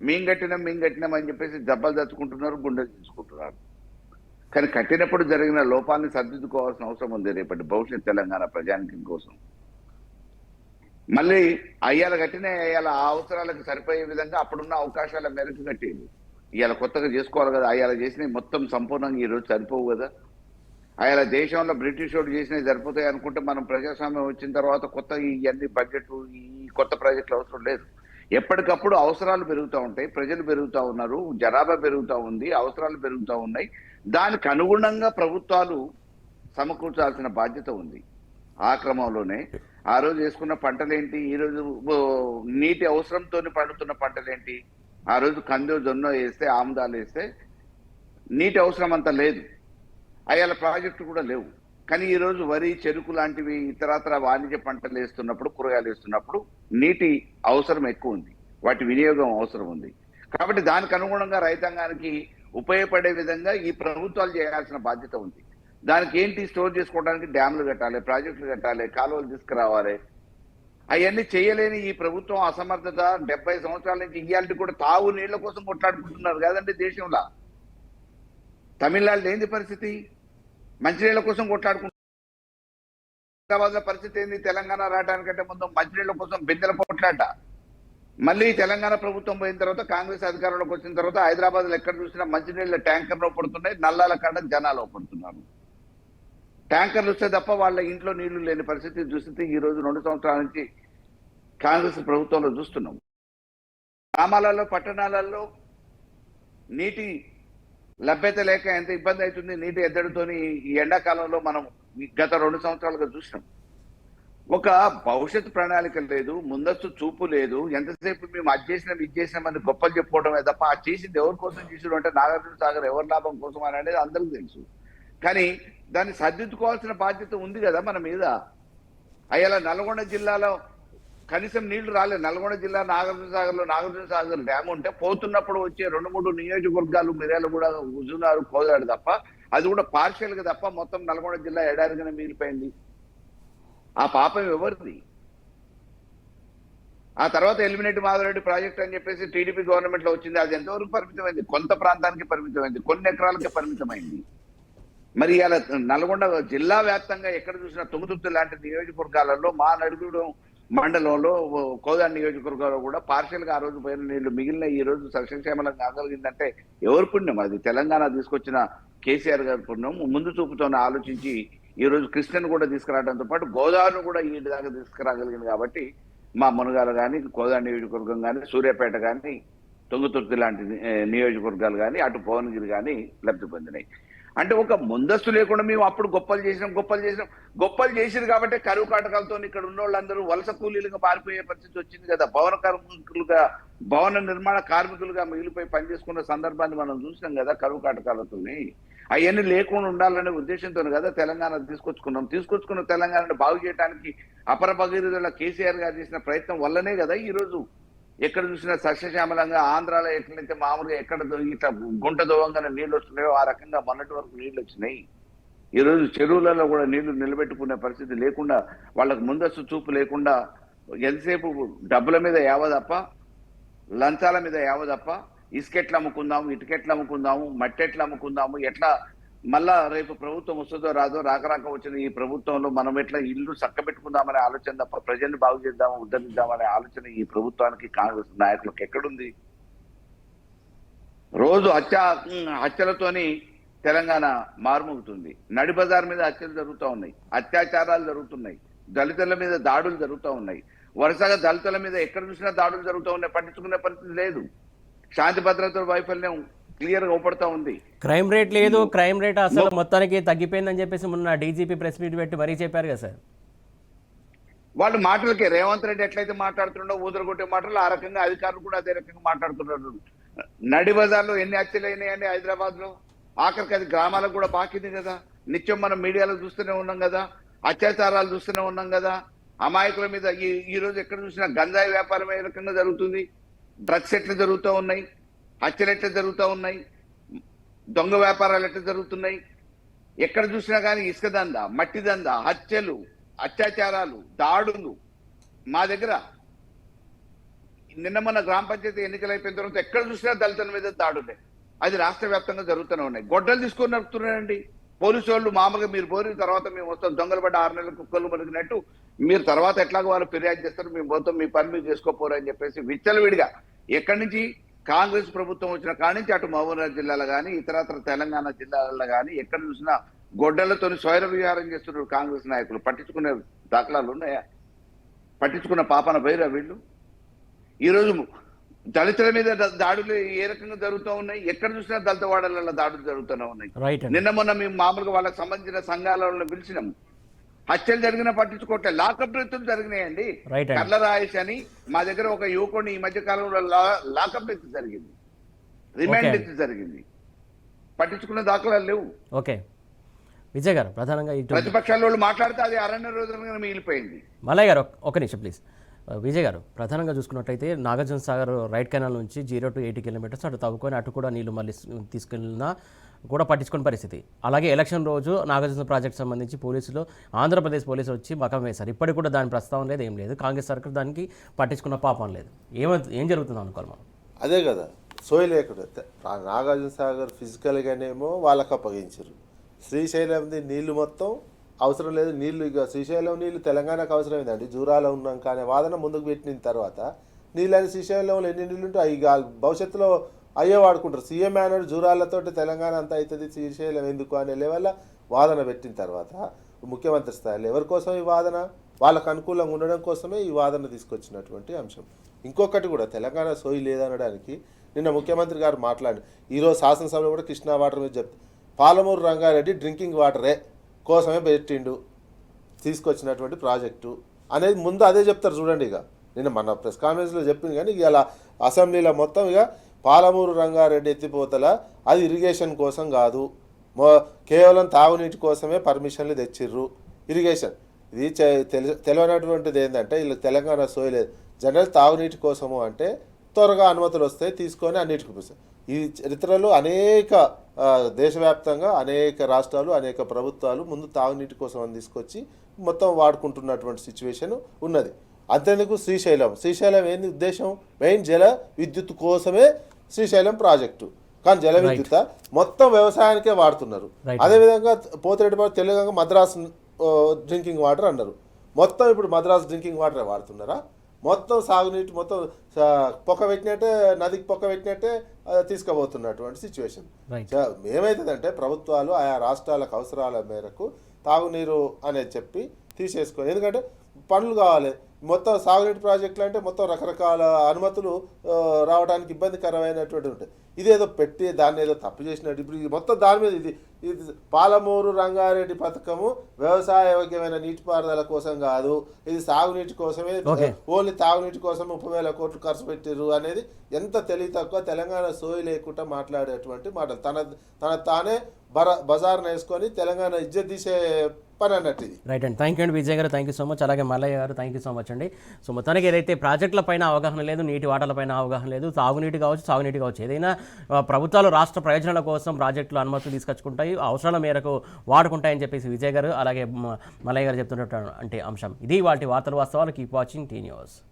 మేం కట్టినాం అని చెప్పేసి దెబ్బలు తెచ్చుకుంటున్నారు, గుండెలు తీసుకుంటున్నారు. కానీ కట్టినప్పుడు జరిగిన లోపాలను సరిదిద్దుకోవాల్సిన అవసరం ఉంది రేపటి భవిష్యత్ తెలంగాణ ప్రజానికం కోసం. మళ్ళీ అయ్యాల కట్టిన అయ్యాల ఆ అవసరాలకు సరిపోయే విధంగా అప్పుడున్న అవకాశాల మేరకు కట్టేది. ఇవాళ కొత్తగా చేసుకోవాలి కదా, అయ్యాల చేసినవి మొత్తం సంపూర్ణంగా ఈరోజు సరిపోవు కదా. అయ్యాల దేశంలో బ్రిటిష్ వాడు చేసినవి సరిపోతాయి అనుకుంటే మనం ప్రజాస్వామ్యం వచ్చిన తర్వాత కొత్త ఇవన్నీ బడ్జెట్, ఈ కొత్త ప్రాజెక్టులు అవసరం లేదు. ఎప్పటికప్పుడు అవసరాలు పెరుగుతూ ఉంటాయి, ప్రజలు పెరుగుతూ ఉన్నారు, జనాభా పెరుగుతూ ఉంది, అవసరాలు పెరుగుతూ ఉన్నాయి. దానికి అనుగుణంగా ప్రభుత్వాలు సమకూర్చాల్సిన బాధ్యత ఉంది. ఆ క్రమంలోనే ఆ రోజు వేసుకున్న పంటలేంటి, ఈ రోజు నీటి అవసరంతో పండుతున్న పంటలేంటి. ఆ రోజు కంది, జొన్న వేస్తే, ఆముదాలు వేస్తే నీటి అవసరం అంత లేదు, అయ్యాల ప్రాజెక్టు కూడా లేవు. కానీ ఈ రోజు వరి, చెరుకు లాంటివి ఇతరత్ర వాణిజ్య పంటలు వేస్తున్నప్పుడు, కూరగాయలు వేస్తున్నప్పుడు నీటి అవసరం ఎక్కువ ఉంది, వాటి వినియోగం అవసరం ఉంది. కాబట్టి దానికి అనుగుణంగా రైతాంగానికి ఉపయోగపడే విధంగా ఈ ప్రభుత్వాలు చేయాల్సిన బాధ్యత ఉంది. దానికి ఏంటి, స్టోర్ చేసుకోవడానికి డ్యామ్లు కట్టాలి, ప్రాజెక్టులు కట్టాలి, కాలువలు తీసుకురావాలి. అవన్నీ చేయలేని ఈ ప్రభుత్వం అసమర్థత 70 సంవత్సరాల నుంచి ఇయ్యాలంటే కూడా తాగు నీళ్ల కోసం కొట్లాడుకుంటున్నారు కదండి దేశంలో. తమిళనాడులో ఏంది పరిస్థితి, మంచినీళ్ళ కోసం కొట్లాడుకుంటున్నారు. హైదరాబాద్ పరిస్థితి ఏంది, తెలంగాణ రావడానికంటే ముందు మంచినీళ్ళ కోసం బిందెల కొట్లాట. మళ్ళీ తెలంగాణ ప్రభుత్వం పోయిన తర్వాత, కాంగ్రెస్ అధికారంలోకి వచ్చిన తర్వాత హైదరాబాద్ లో ఎక్కడ చూసినా మంచినీళ్ళ ట్యాంకర్లో పడుతున్నాయి, నల్లాల కాడ జనాలు పడుతున్నారు. ట్యాంకర్లు వస్తే తప్ప వాళ్ళ ఇంట్లో నీళ్లు లేని పరిస్థితి దుస్థితి ఈ రోజు 2 సంవత్సరాల నుంచి కాంగ్రెస్ ప్రభుత్వంలో చూస్తున్నాం. గ్రామాలలో, పట్టణాలలో నీటి లభ్యత లేక ఎంత ఇబ్బంది అవుతుంది, నీటి ఎద్దడితోని ఈ ఎండాకాలంలో మనం గత 2 సంవత్సరాలుగా చూసినాం. ఒక భవిష్యత్ ప్రణాళిక లేదు, ముందస్తు చూపు లేదు. ఎంతసేపు మేము అది చేసినాం, ఇది చేసినామని గొప్పలు చెప్పుకోవడమే తప్ప ఆ చేసింది ఎవరి కోసం చేసాడు అంటే నాగార్జున సాగర్ ఎవరి లాభం కోసం అని అనేది అందరికీ తెలుసు. కానీ దాన్ని సర్దిద్దుకోవాల్సిన బాధ్యత ఉంది కదా మన మీద. అయ్యాల నల్గొండ జిల్లాలో కనీసం నీళ్లు రాలేదు. నల్గొండ జిల్లా నాగార్జున సాగర్ డ్యామ్ ఉంటే పోతున్నప్పుడు వచ్చే 2-3 నియోజకవర్గాలు మిర్యాలగూడ, హుజూర్నగర్, కోదాడు తప్ప, అది కూడా పార్షియల్ గా తప్ప మొత్తం నల్గొండ జిల్లా ఎడారిగానే మిగిలిపోయింది. ఆ పాపం ఎవరిది? ఆ తర్వాత ఎలిమినేట్ మాధవరెడ్డి ప్రాజెక్ట్ అని చెప్పేసి టీడీపీ గవర్నమెంట్ లో వచ్చింది. అది ఎంతవరకు పరిమితమైంది? కొంత ప్రాంతానికి పరిమితమైంది, కొన్ని ఎకరాలకే పరిమితమైంది. మరి ఇలా నల్గొండ జిల్లా వ్యాప్తంగా ఎక్కడ చూసినా తుంగతుర్తి లాంటి నియోజకవర్గాలలో, మా నడుగుడు మండలంలో, కోదాడు నియోజకవర్గంలో కూడా పార్షియల్ గా ఆ రోజు పోయిన నీళ్లు మిగిలిన ఈ రోజు సస్యశ్యామలంగా ఆగలిగిందంటే ఎవరి పుణ్యం? అది తెలంగాణ తీసుకొచ్చిన కేసీఆర్ గారి పుణ్యం. ముందు చూపుతోనే ఆలోచించి ఈ రోజు కృష్ణను కూడా తీసుకురావడంతో పాటు గోదావరిని కూడా ఈ దాకా తీసుకురాగలిగింది. కాబట్టి మా మునగాలు కానీ, కోదాడు నియోజకవర్గం కానీ, సూర్యాపేట కానీ, తుంగతుర్తి లాంటి నియోజకవర్గాలు కానీ, అటు భువనగిరి కానీ లబ్ధి పొందినాయి. అంటే ఒక ముందస్తు లేకుండా మేము అప్పుడు గొప్పలు చేసినాం కాబట్టి కరువు కాటకాలతో ఇక్కడ ఉన్న వాళ్ళందరూ వలస కూలీలుగా మారిపోయే పరిస్థితి వచ్చింది కదా. భవన కార్మికులుగా, భవన నిర్మాణ కార్మికులుగా మిగిలిపోయి పనిచేసుకున్న సందర్భాన్ని మనం చూసినాం కదా కరువు కాటకాలతోని. అవన్నీ లేకుండా ఉండాలనే ఉద్దేశంతో కదా తెలంగాణ తీసుకొచ్చుకున్న తెలంగాణను బాగు చేయడానికి అపర భగీరథుల కేసీఆర్ గారు చేసిన ప్రయత్నం వల్లనే కదా ఈ రోజు ఎక్కడ చూసినా సస్యశ్యామలంగా, ఆంధ్రాలో ఎక్కడైతే మామూలుగా ఎక్కడ ఇట్లా గుంట దోవంగానే నీళ్లు వస్తున్నాయో ఆ రకంగా మొన్నటి వరకు నీళ్లు వచ్చినాయి. ఈ రోజు చెరువులలో కూడా నీళ్లు నిలబెట్టుకునే పరిస్థితి లేకుండా, వాళ్ళకు ముందస్తు చూపు లేకుండా ఎంతసేపు డబ్బుల మీద యావదప్ప, లంచాల మీద యావదప్ప, ఇసుకెట్లు అమ్ముకుందాము, ఇటుకెట్లు అమ్ముకుందాము, మట్టెట్లు అమ్ముకుందాము, ఎట్లా మళ్ళా రేపు ప్రభుత్వం వస్తుందో రాదో, రాక వచ్చిన ఈ ప్రభుత్వంలో మనం ఎట్లా ఇల్లు చక్కబెట్టుకుందామనే ఆలోచన తప్ప ప్రజల్ని బాగు చేద్దాము, ఉద్ధరిద్దామనే ఆలోచన ఈ ప్రభుత్వానికి, కాంగ్రెస్ నాయకులకు ఎక్కడుంది? రోజు హత్యలతోని తెలంగాణ మారుమోగుతుంది. నడి బజార్ మీద హత్యలు జరుగుతూ ఉన్నాయి, అత్యాచారాలు జరుగుతున్నాయి, దళితుల మీద దాడులు జరుగుతూ ఉన్నాయి. వరుసగా దళితుల మీద ఎక్కడ చూసినా దాడులు జరుగుతూ ఉన్నాయి, పట్టించుకునే పరిస్థితి లేదు. శాంతి భద్రతల వైఫల్యం క్లియర్ గా ఊపడుతూ ఉంది. క్రైమ్ రేట్ లేదు, క్రైమ్ రేట్ అసలు మొత్తానికి తగ్గిపోయిందని చెప్పేసి మొన్న డీజీపీ ప్రెస్ మీట్ పెట్టి మరీ చెప్పారు కదా సార్. వాళ్ళు మాటలకే రేవంత్ రెడ్డి ఎట్లయితే మాట్లాడుతుండో ఊదరగొట్టే మాటలు ఆ రకంగా అధికారులు కూడా అదే రకంగా మాట్లాడుతున్నారు. నడి బజార్లో ఎన్ని హత్యలు అయినాయండి హైదరాబాద్ లో? ఆఖరికి అది గ్రామాలకు కూడా బాకింది కదా. నిత్యం మనం మీడియాలో చూస్తూనే ఉన్నాం కదా, అత్యాచారాలు చూస్తూనే ఉన్నాం కదా. అమాయకుల మీద ఈ రోజు ఎక్కడ చూసినా గంజాయి వ్యాపారం ఏ రకంగా జరుగుతుంది. డ్రగ్స్ ఎట్లా జరుగుతూ ఉన్నాయి, హత్యలు ఎట్లా జరుగుతూ ఉన్నాయి, దొంగ వ్యాపారాలు ఎట్లా జరుగుతున్నాయి, ఎక్కడ చూసినా కానీ ఇసుక దందా, మట్టి దందా, హత్యలు, అత్యాచారాలు, దాడులు. మా దగ్గర నిన్న మన గ్రామ పంచాయతీ ఎన్నికలు అయిపోయిన తర్వాత ఎక్కడ చూసినా దళితుల మీద దాడులే. అది రాష్ట్ర వ్యాప్తంగా జరుగుతూనే ఉన్నాయి. గొడ్డలు తీసుకొని నడుపుతున్నారండి పోలీసు వాళ్ళు. మామూలుగా మీరు పోరిన తర్వాత మేము వస్తాం, దొంగలు పడ్డ 6 నెలలకు కుక్కలు మరిగినట్టు మీరు తర్వాత ఎట్లాగో వాళ్ళు ఫిర్యాదు చేస్తారు, మేము పోతాం, మీ పని మీరు చేసుకోపోరు అని చెప్పేసి విచ్చలవిడిగా ఎక్కడి నుంచి కాంగ్రెస్ ప్రభుత్వం వచ్చిన కాడి నుంచి అటు మహబూబ్నగర్ జిల్లాలో కానీ ఇతరత్ర తెలంగాణ జిల్లాలలో కానీ ఎక్కడ చూసినా గొడ్డలతో స్వైర విహారం చేస్తున్నారు కాంగ్రెస్ నాయకులు. పట్టించుకునే దాఖలాలు ఉన్నాయా? పట్టించుకున్న పాపన బైరా వీళ్ళు. ఈరోజు దళితుల మీద దాడులు ఏ రకంగా జరుగుతూ ఉన్నాయి, ఎక్కడ చూసినా దళిత వాడలలో దాడులు జరుగుతూనే ఉన్నాయి. నిన్న మొన్న మేము మామూలుగా వాళ్ళకి సంబంధించిన సంఘాలను పిలిచినాం, హత్యలు జరిగినా పట్టించుకోవట్లేదు. లాకప్ డెత్తులు జరిగినాయండి. కర్ల రాయేష్ అని మా దగ్గర ఒక యువకుడిని ఈ మధ్య కాలంలో లాకప్ డెత్ జరిగింది, రిమాండ్ డెత్ జరిగింది. పట్టించుకున్న దాఖలాలు లేవు. ఓకే విజయ్ గారు, ప్రధానంగా ప్రతిపక్షాల వాళ్ళు మాట్లాడితే అది అరణ్య రోజులుగా మిగిలిపోయింది. మల్లయ్య గారు ఒక నిమిషం ప్లీజ్. విజయ్ గారు, ప్రధానంగా చూసుకున్నట్టయితే నాగార్జున సాగర్ రైట్ కెనాల్ నుంచి 0 to 80 కిలోమీటర్స్ అటు తవ్వుకొని అటు కూడా నీళ్లు మళ్ళీ తీసుకెళ్ళినా కూడా పట్టించుకునే పరిస్థితి. అలాగే ఎలక్షన్ రోజు నాగార్జున ప్రాజెక్ట్ సంబంధించి పోలీసులు, ఆంధ్రప్రదేశ్ పోలీసులు వచ్చి మకం వేశారు. ఇప్పటికి కూడా దాని ప్రస్తావన లేదు, ఏం లేదు. కాంగ్రెస్ సర్కార్ దానికి పట్టించుకున్న పాపం లేదు. ఏం జరుగుతుందో అనుకోవాలి మనం. అదే కదా సోయి లేకుండా నాగార్జున సాగర్ ఫిజికల్గానేమో వాళ్ళకి అప్పగించారు. శ్రీశైలంది నీళ్లు మొత్తం అవసరం లేదు, నీళ్లు ఇక శ్రీశైలం నీళ్లు తెలంగాణకు అవసరమైందండి. జూరాలో ఉన్నాం కానీ వాదన ముందుకు పెట్టిన తర్వాత నీళ్ళని శ్రీశైలంలో ఎన్ని నీళ్ళు ఉంటే ఇక భవిష్యత్తులో అయ్యే వాడుకుంటారు. సీఎం అన్నాడు జూరాలతో తెలంగాణ అంతా అవుతుంది, శ్రీశైలం ఎందుకు అనే లెవెల్ వాదన పెట్టిన తర్వాత ముఖ్యమంత్రి స్థాయిలో ఎవరి కోసం ఈ వాదన? వాళ్ళకు అనుకూలంగా ఉండడం కోసమే ఈ వాదన తీసుకొచ్చినటువంటి అంశం. ఇంకొకటి కూడా తెలంగాణ సోయి లేదనడానికి నిన్న ముఖ్యమంత్రి గారు మాట్లాడి ఈరోజు శాసనసభలో కూడా కృష్ణా వాటర్ మీద చెప్తే పాలమూరు రంగారెడ్డి డ్రింకింగ్ వాటరే కోసమే పెట్టిండు తీసుకొచ్చినటువంటి ప్రాజెక్టు అనేది ముందు అదే చెప్తారు చూడండి. ఇక నిన్న మన ప్రెస్ కాన్ఫరెన్స్లో చెప్పింది కానీ ఇక ఇలా అసెంబ్లీలో మొత్తం ఇక పాలమూరు రంగారెడ్డి ఎత్తిపోతల అది ఇరిగేషన్ కోసం కాదు, కేవలం తాగునీటి కోసమే పర్మిషన్లు తెచ్చిర్రు. ఇరిగేషన్ ఇది తెలియనటువంటిది ఏంటంటే వీళ్ళకి తెలంగాణ సోయలేదు. జనరల్ తాగునీటి కోసము అంటే త్వరగా అనుమతులు వస్తాయి, తీసుకొని అన్నిటికి చూపిస్తాయి. ఈ చరిత్రలో అనేక దేశవ్యాప్తంగా అనేక రాష్ట్రాలు అనేక ప్రభుత్వాలు ముందు తాగునీటి కోసం అని తీసుకొచ్చి మొత్తం వాడుకుంటున్నటువంటి సిచ్యువేషన్ ఉన్నది. అంతేందుకు శ్రీశైలం ఏంది ఉద్దేశం? మెయిన్ జల విద్యుత్ కోసమే శ్రీశైలం ప్రాజెక్టు. కానీ జల విద్యుత్ మొత్తం వ్యవసాయానికే వాడుతున్నారు. అదేవిధంగా పోతిరెడ్డిపాడు తెలంగాణ మద్రాస్ డ్రింకింగ్ వాటర్ అన్నారు. మొత్తం ఇప్పుడు మద్రాస్ డ్రింకింగ్ వాటర్ వాడుతున్నారా? మొత్తం సాగునీటి మొత్తం పొక్క పెట్టినట్టే, నదికి పొక్క పెట్టినట్టే తీసుకుపోతున్నటువంటి సిచ్యువేషన్. ఏమవుతుందంటే ప్రభుత్వాలు ఆయా రాష్ట్రాలకు అవసరాల మేరకు తాగునీరు అనేది చెప్పి తీసేసుకొని, ఎందుకంటే పనులు కావాలి. మొత్తం సాగునీటి ప్రాజెక్టులు అంటే మొత్తం రకరకాల అనుమతులు రావడానికి ఇబ్బందికరమైనటువంటి ఉంటాయి. ఇదేదో పెట్టి దాన్ని ఏదో తప్పు చేసినట్టు ఇప్పుడు మొత్తం దాని మీద ఇది పాలమూరు రంగారెడ్డి పథకము వ్యవసాయ యోగ్యమైన నీటిపారుదల కోసం కాదు, ఇది సాగునీటి కోసమే, ఓన్లీ తాగునీటి కోసం 30,000 కోట్లు ఖర్చు పెట్టిర్రు అనేది ఎంత తెలివి తక్కువ తెలంగాణ సోయి లేకుండా మాట్లాడేటువంటి మాటలు. తన తానే బజార్ను వేసుకొని తెలంగాణ ఇజ్జత్ తీసే పని అన్నట్టు ఇది. రైట్ అండి, థ్యాంక్ యూ అండి విజయ్ గారు, థ్యాంక్ యూ సో మచ్. అలాగే మల్లయ్య గారు, థ్యాంక్ యూ సో మచ్ అండి. సో మొత్తానికి ఏదైతే ప్రాజెక్టుల పైన అవగాహన లేదు, నీటి వాటర్లపైన అవగాహన లేదు, తాగునీటి కావచ్చు సాగునీటి కావచ్చు, ఏదైనా ప్రభుత్వాలు రాష్ట్ర ప్రయోజనాల కోసం ప్రాజెక్టులు అనుమతులు తీసుకొచ్చుకుంటాయి, అవసరాల మేరకు వాడుకుంటాయని చెప్పేసి విజయ్ గారు అలాగే మల్లయ్య గారు చెప్తున్నట్టు అంటే అంశం ఇది. వాటి వార్తలు వాస్తవాలు. Keep watching tea news.